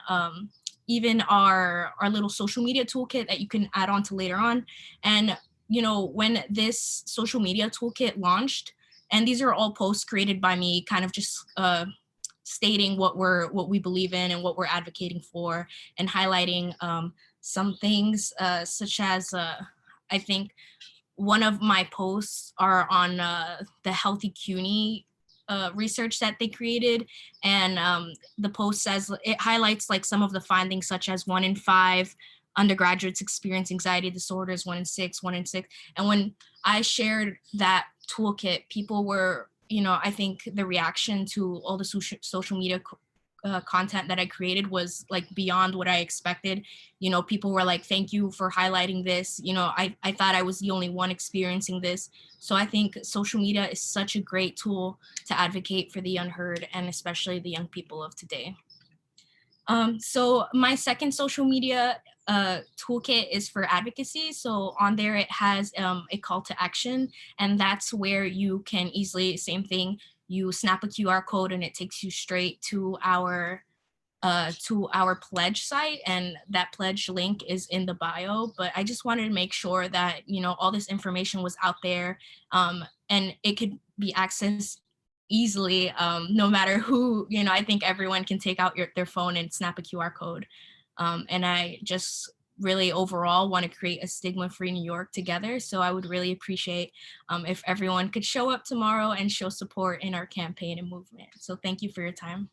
our little social media toolkit that you can add on to later on. And when this social media toolkit launched, and these are all posts created by me, kind of just stating what we believe in and what we're advocating for, and highlighting some things such as I think one of my posts are on the Healthy CUNY research that they created. And the post says, it highlights like some of the findings, such as 1 in 5 undergraduates experience anxiety disorders, 1 in 6, 1 in 6. And when I shared that toolkit, people were, I think the reaction to all the social media content that I created was like beyond what I expected. People were like, thank you for highlighting this. I thought I was the only one experiencing this. So I think social media is such a great tool to advocate for the unheard, and especially the young people of today. So my second social media toolkit is for advocacy. So on there, it has a call to action, and that's where you can easily, same thing, you snap a QR code and it takes you straight to our pledge site, and that pledge link is in the bio. But I just wanted to make sure that, all this information was out there, and it could be accessed easily, no matter who, I think everyone can take out their phone and snap a QR code. And I just really overall want to create a stigma-free New York together. So I would really appreciate if everyone could show up tomorrow and show support in our campaign and movement. So thank you for your time.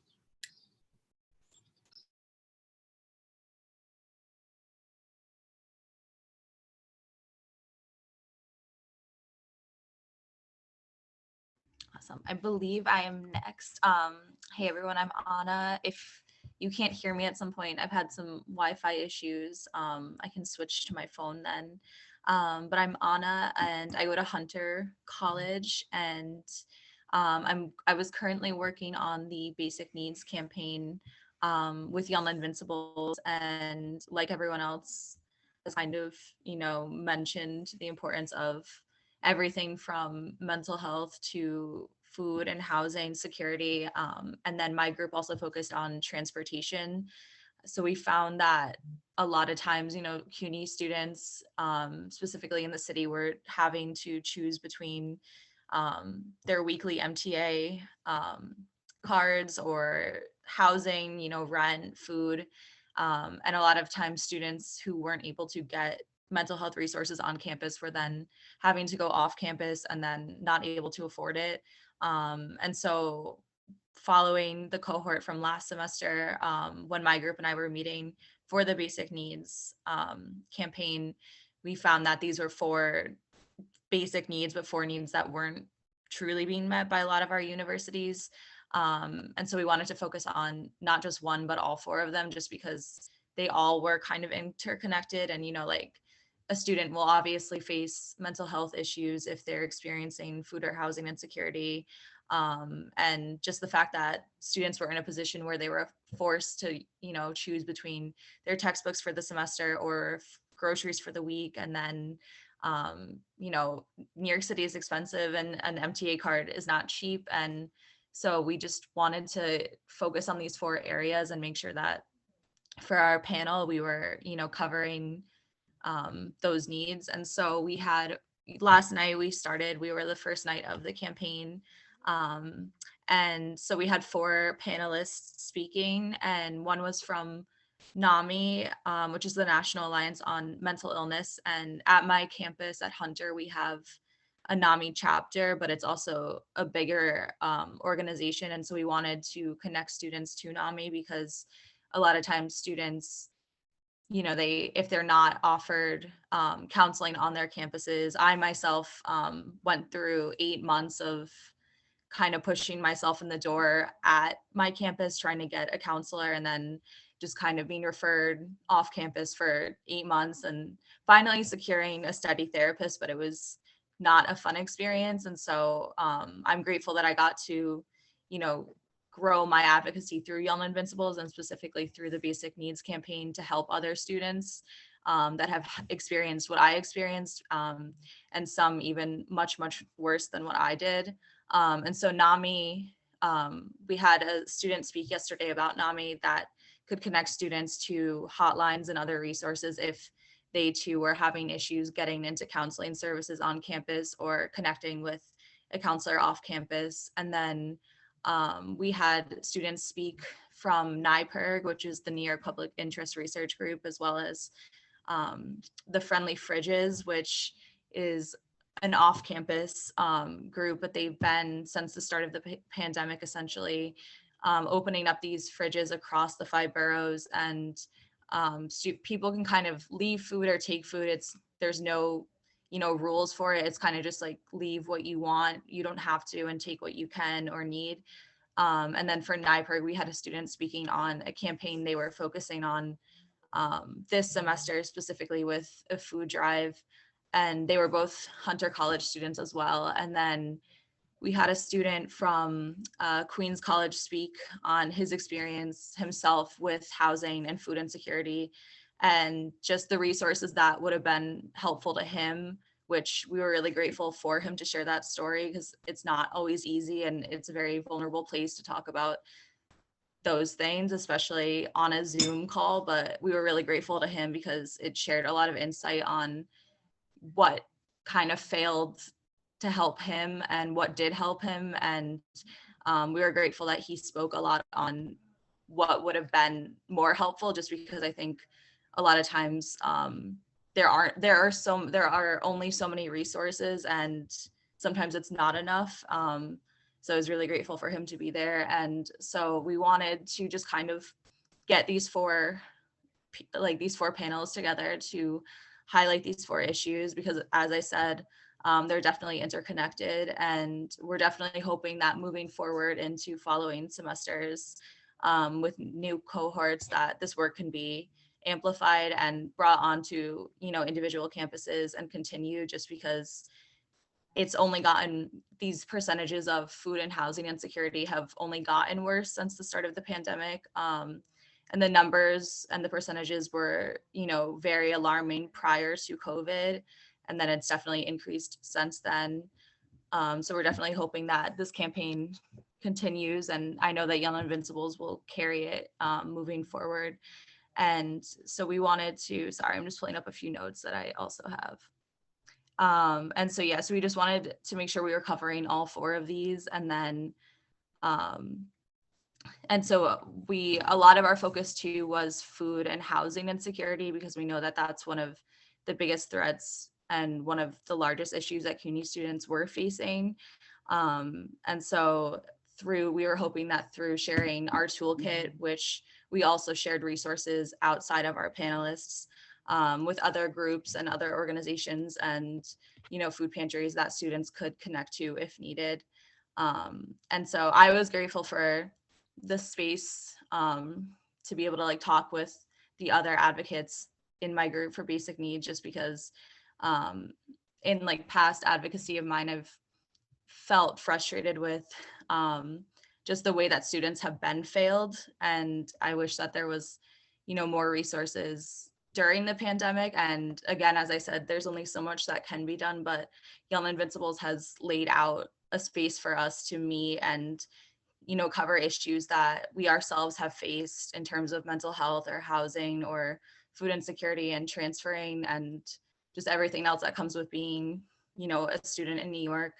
Awesome. I believe I am next. Hey everyone, I'm Anna. If you can't hear me at some point, I've had some Wi-Fi issues. I can switch to my phone then. But I'm Anna and I go to Hunter College, and I was currently working on the basic needs campaign with Young Invincibles, and like everyone else has kind of, mentioned the importance of everything from mental health to food and housing security. And then my group also focused on transportation. So we found that a lot of times, CUNY students, specifically in the city, were having to choose between their weekly MTA cards or housing, rent, food. And a lot of times students who weren't able to get mental health resources on campus were then having to go off campus and then not able to afford it. And so following the cohort from last semester, when my group and I were meeting for the basic needs campaign, we found that these were 4 basic needs, but 4 needs that weren't truly being met by a lot of our universities. And so we wanted to focus on not just one, but all 4 of them, just because they all were kind of interconnected. And, like a student will obviously face mental health issues if they're experiencing food or housing insecurity. And just the fact that students were in a position where they were forced to, choose between their textbooks for the semester or groceries for the week. And then, New York City is expensive and an MTA card is not cheap. And so we just wanted to focus on these 4 areas and make sure that for our panel, we were, covering those needs. And so we had, last night we were the first night of the campaign. And so we had 4 panelists speaking, and one was from NAMI, which is the National Alliance on Mental Illness. And at my campus at Hunter, we have a NAMI chapter, but it's also a bigger organization. And so we wanted to connect students to NAMI because a lot of times students, you know, if they're not offered counseling on their campuses. I myself went through 8 months of kind of pushing myself in the door at my campus, trying to get a counselor, and then just kind of being referred off campus for 8 months and finally securing a steady therapist, but it was not a fun experience. And so I'm grateful that I got to, you know, grow my advocacy through Young Invincibles and specifically through the Basic Needs campaign to help other students that have experienced what I experienced, and some even much, much worse than what I did. And so NAMI, we had a student speak yesterday about NAMI that could connect students to hotlines and other resources if they too were having issues getting into counseling services on campus or connecting with a counselor off campus. And then we had students speak from NYPIRG, which is the New York Public Interest Research Group, as well as the Friendly Fridges, which is an off-campus group, but they've been since the start of the pandemic, essentially opening up these fridges across the 5 boroughs, and people can kind of leave food or take food. There's no, you know, rules for it. It's kind of just like leave what you want. You don't have to, and take what you can or need. And then for NYPIRG, we had a student speaking on a campaign they were focusing on this semester, specifically with a food drive. And they were both Hunter College students as well. And then we had a student from Queens College speak on his experience himself with housing and food insecurity, and just the resources that would have been helpful to him, which we were really grateful for him to share that story, because it's not always easy and it's a very vulnerable place to talk about those things, especially on a Zoom call. But we were really grateful to him because it shared a lot of insight on what kind of failed to help him and what did help him. And we were grateful that he spoke a lot on what would have been more helpful, just because I think a lot of times there are only so many resources, and sometimes it's not enough. So I was really grateful for him to be there. And so we wanted to just kind of get these four panels together to highlight these 4 issues, because as I said, they're definitely interconnected, and we're definitely hoping that moving forward into following semesters with new cohorts, that this work can be amplified and brought onto, you know, individual campuses and continue, just because it's only gotten, these percentages of food and housing insecurity have only gotten worse since the start of the pandemic. And the numbers and the percentages were, you know, very alarming prior to COVID. And then it's definitely increased since then. So we're definitely hoping that this campaign continues. And I know that Young Invincibles will carry it moving forward. And so we wanted to, sorry, I'm just pulling up a few notes that I also have. And so, yeah, so we just wanted to make sure we were covering all 4 of these. And then, and so a lot of our focus too was food and housing insecurity, because we know that that's one of the biggest threats and one of the largest issues that CUNY students were facing. And so we were hoping that through sharing our toolkit, which we also shared resources outside of our panelists with other groups and other organizations and, you know, food pantries that students could connect to if needed. And so I was grateful for the space to be able to like talk with the other advocates in my group for basic needs, just because in like past advocacy of mine, I've felt frustrated with just the way that students have been failed. And I wish that there was, you know, more resources during the pandemic. And again, as I said, there's only so much that can be done, but Young Invincibles has laid out a space for us to meet and, you know, cover issues that we ourselves have faced in terms of mental health or housing or food insecurity and transferring and just everything else that comes with being, you know, a student in New York.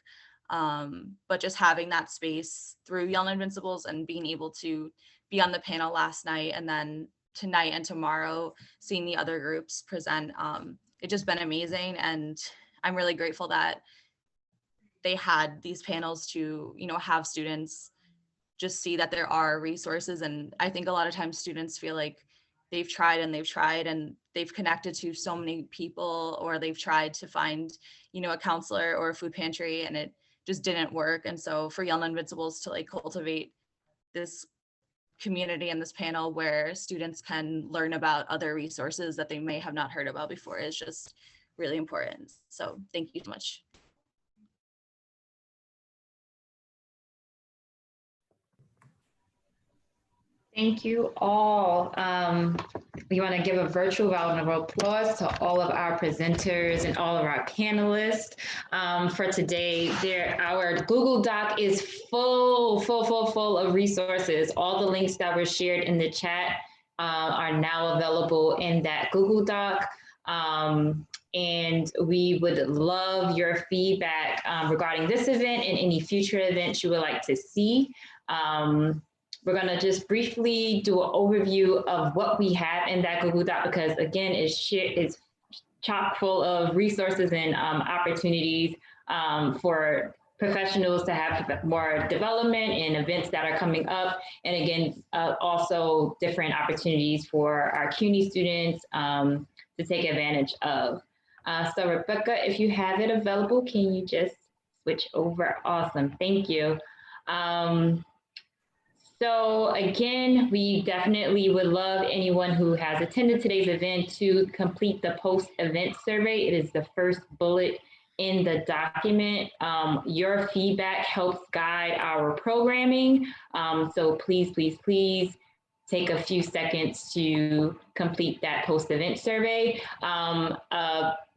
But just having that space through Young Invincibles and being able to be on the panel last night and then tonight and tomorrow seeing the other groups present, it's just been amazing. And I'm really grateful that they had these panels to, you know, have students just see that there are resources. And I think a lot of times students feel like they've tried and they've connected to so many people, or they've tried to find, you know, a counselor or a food pantry, and it just didn't work. And so for Young Invincibles to like cultivate this community and this panel where students can learn about other resources that they may have not heard about before is just really important. So thank you so much. Thank you all. We want to give a virtual round of applause to all of our presenters and all of our panelists for today. Our Google Doc is full of resources. All the links that were shared in the chat are now available in that Google Doc. And we would love your feedback regarding this event and any future events you would like to see. We're going to just briefly do an overview of what we have in that Google Doc, because again, it's chock full of resources and opportunities for professionals to have more development and events that are coming up. And again, also different opportunities for our CUNY students to take advantage of. So Rebecca, if you have it available, can you just switch over? Awesome, thank you. So again, we definitely would love anyone who has attended today's event to complete the post-event survey. It is the first bullet in the document. Your feedback helps guide our programming. So please take a few seconds to complete that post-event survey.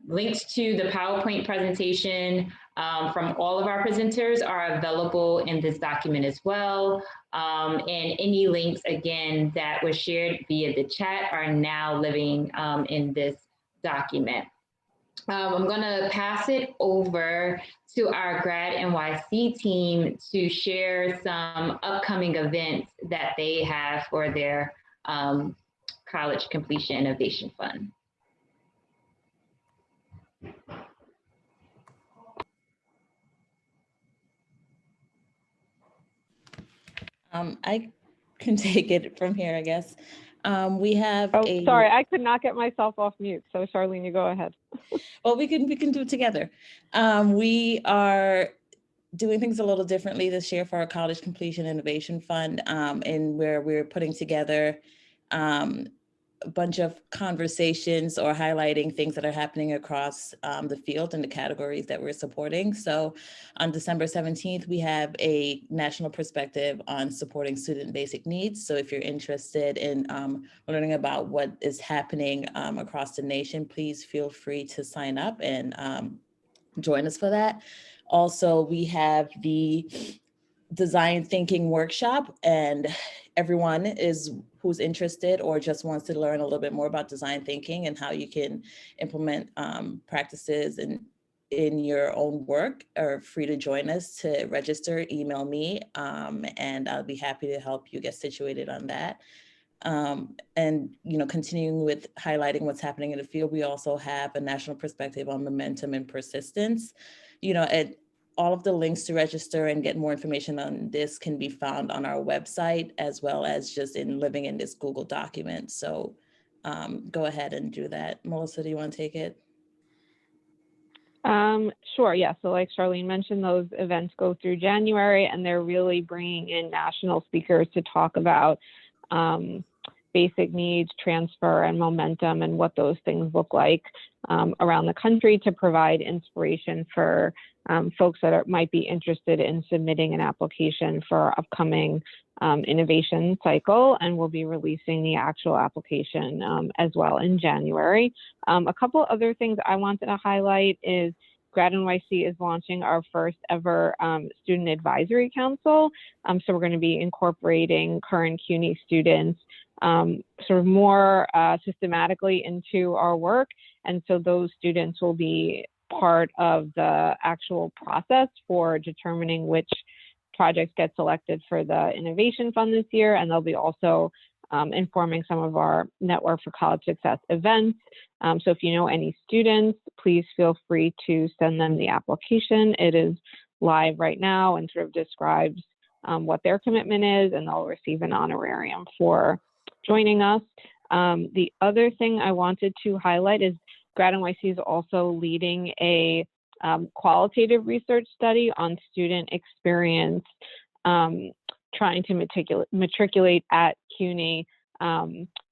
Links to the PowerPoint presentation from all of our presenters are available in this document as well. And any links, again, that were shared via the chat are now living in this document. I'm gonna pass it over to our Grad NYC team to share some upcoming events that they have for their College Completion Innovation Fund. I can take it from here, I guess. We have Sorry, I could not get myself off mute. So Charlene, you go ahead. Well, we can do it together. We are doing things a little differently this year for our College Completion Innovation Fund, and where we're putting together a bunch of conversations or highlighting things that are happening across the field and the categories that we're supporting. So on December 17th, we have a national perspective on supporting student basic needs. So if you're interested in learning about what is happening across the nation, please feel free to sign up and join us for that. Also, we have the design thinking workshop, and everyone who's interested or just wants to learn a little bit more about design thinking and how you can implement practices in your own work are free to join us. To register, email me, and I'll be happy to help you get situated on that. And continuing with highlighting what's happening in the field, we also have a national perspective on momentum and persistence. All of the links to register and get more information on this can be found on our website, as well as just living in this Google document. So go ahead and do that. Melissa, do you want to take it? Sure, yeah. So like Charlene mentioned, those events go through January, and they're really bringing in national speakers to talk about basic needs, transfer, and momentum, and what those things look like around the country, to provide inspiration for folks that might be interested in submitting an application for our upcoming innovation cycle. And we'll be releasing the actual application as well in January. A couple other things I wanted to highlight is Grad NYC is launching our first ever student advisory council. So we're going to be incorporating current CUNY students sort of more systematically into our work. And so those students will be part of the actual process for determining which projects get selected for the Innovation Fund this year. And they'll be also informing some of our Network for College Success events. So if you know any students, please feel free to send them the application. It is live right now and sort of describes what their commitment is, and they'll receive an honorarium for joining us. The other thing I wanted to highlight is Grad NYC is also leading a qualitative research study on student experience trying to matriculate at CUNY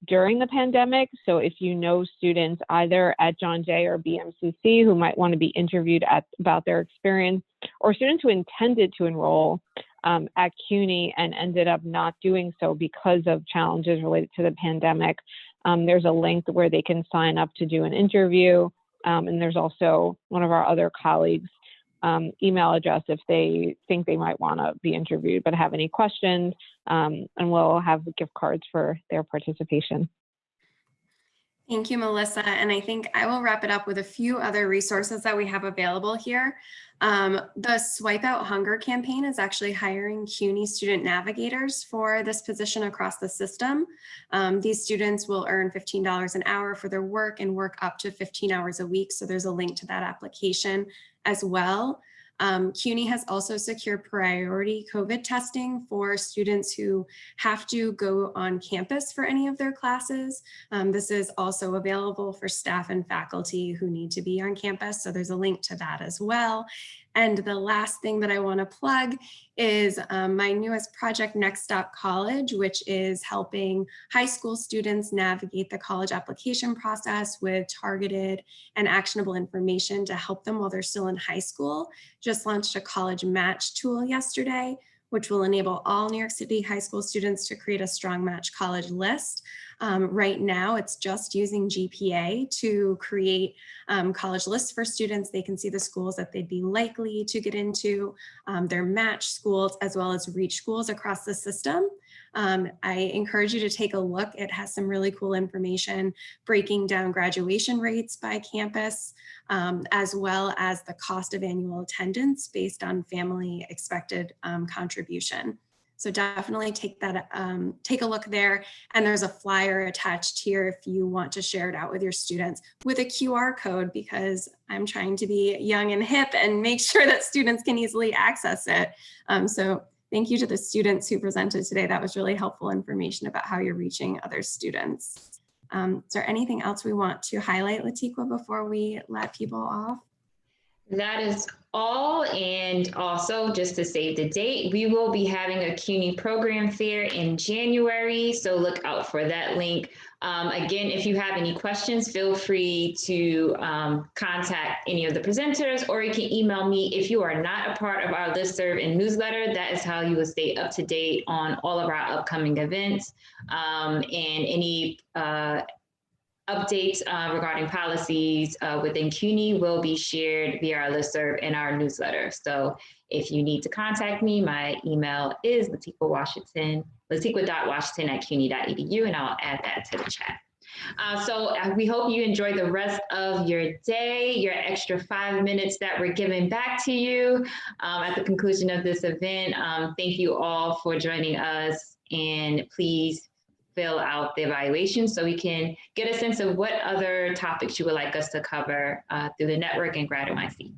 during the pandemic. So if you know students either at John Jay or BMCC who might want to be interviewed about their experience, or students who intended to enroll at CUNY and ended up not doing so because of challenges related to the pandemic, there's a link where they can sign up to do an interview. And there's also one of our other colleagues' email address if they think they might want to be interviewed but have any questions, and we'll have gift cards for their participation. Thank you, Melissa. And I think I will wrap it up with a few other resources that we have available here. The Swipe Out Hunger campaign is actually hiring CUNY student navigators for this position across the system. These students will earn $15 an hour for their work and work up to 15 hours a week. So there's a link to that application as well. CUNY has also secured priority COVID testing for students who have to go on campus for any of their classes. This is also available for staff and faculty who need to be on campus. So there's a link to that as well. And the last thing that I want to plug is my newest project, Next Stop College, which is helping high school students navigate the college application process with targeted and actionable information to help them while they're still in high school. Just launched a college match tool yesterday, which will enable all New York City high school students to create a strong match college list. Right now, it's just using GPA to create college lists for students. They can see the schools that they'd be likely to get into, their match schools, as well as reach schools across the system. I encourage you to take a look. It has some really cool information breaking down graduation rates by campus, as well as the cost of annual attendance based on family expected contribution. So definitely take a look there. And there's a flyer attached here if you want to share it out with your students with a QR code, because I'm trying to be young and hip and make sure that students can easily access it. So thank you to the students who presented today. That was really helpful information about how you're reaching other students. Is there anything else we want to highlight, Latiqua, before we let people off? That is all. And also, just to save the date, we will be having a CUNY program fair in January. So look out for that link. Again, if you have any questions, feel free to contact any of the presenters, or you can email me. If you are not a part of our listserv and newsletter, that is how you will stay up to date on all of our upcoming events and any updates regarding policies within CUNY will be shared via our listserv and our newsletter. So if you need to contact me, my email is latiqua.washington@cuny.edu, and I'll add that to the chat. So we hope you enjoy the rest of your day, your extra 5 minutes that we're giving back to you at the conclusion of this event. Thank you all for joining us, and please fill out the evaluation so we can get a sense of what other topics you would like us to cover through the network and Grad NYC.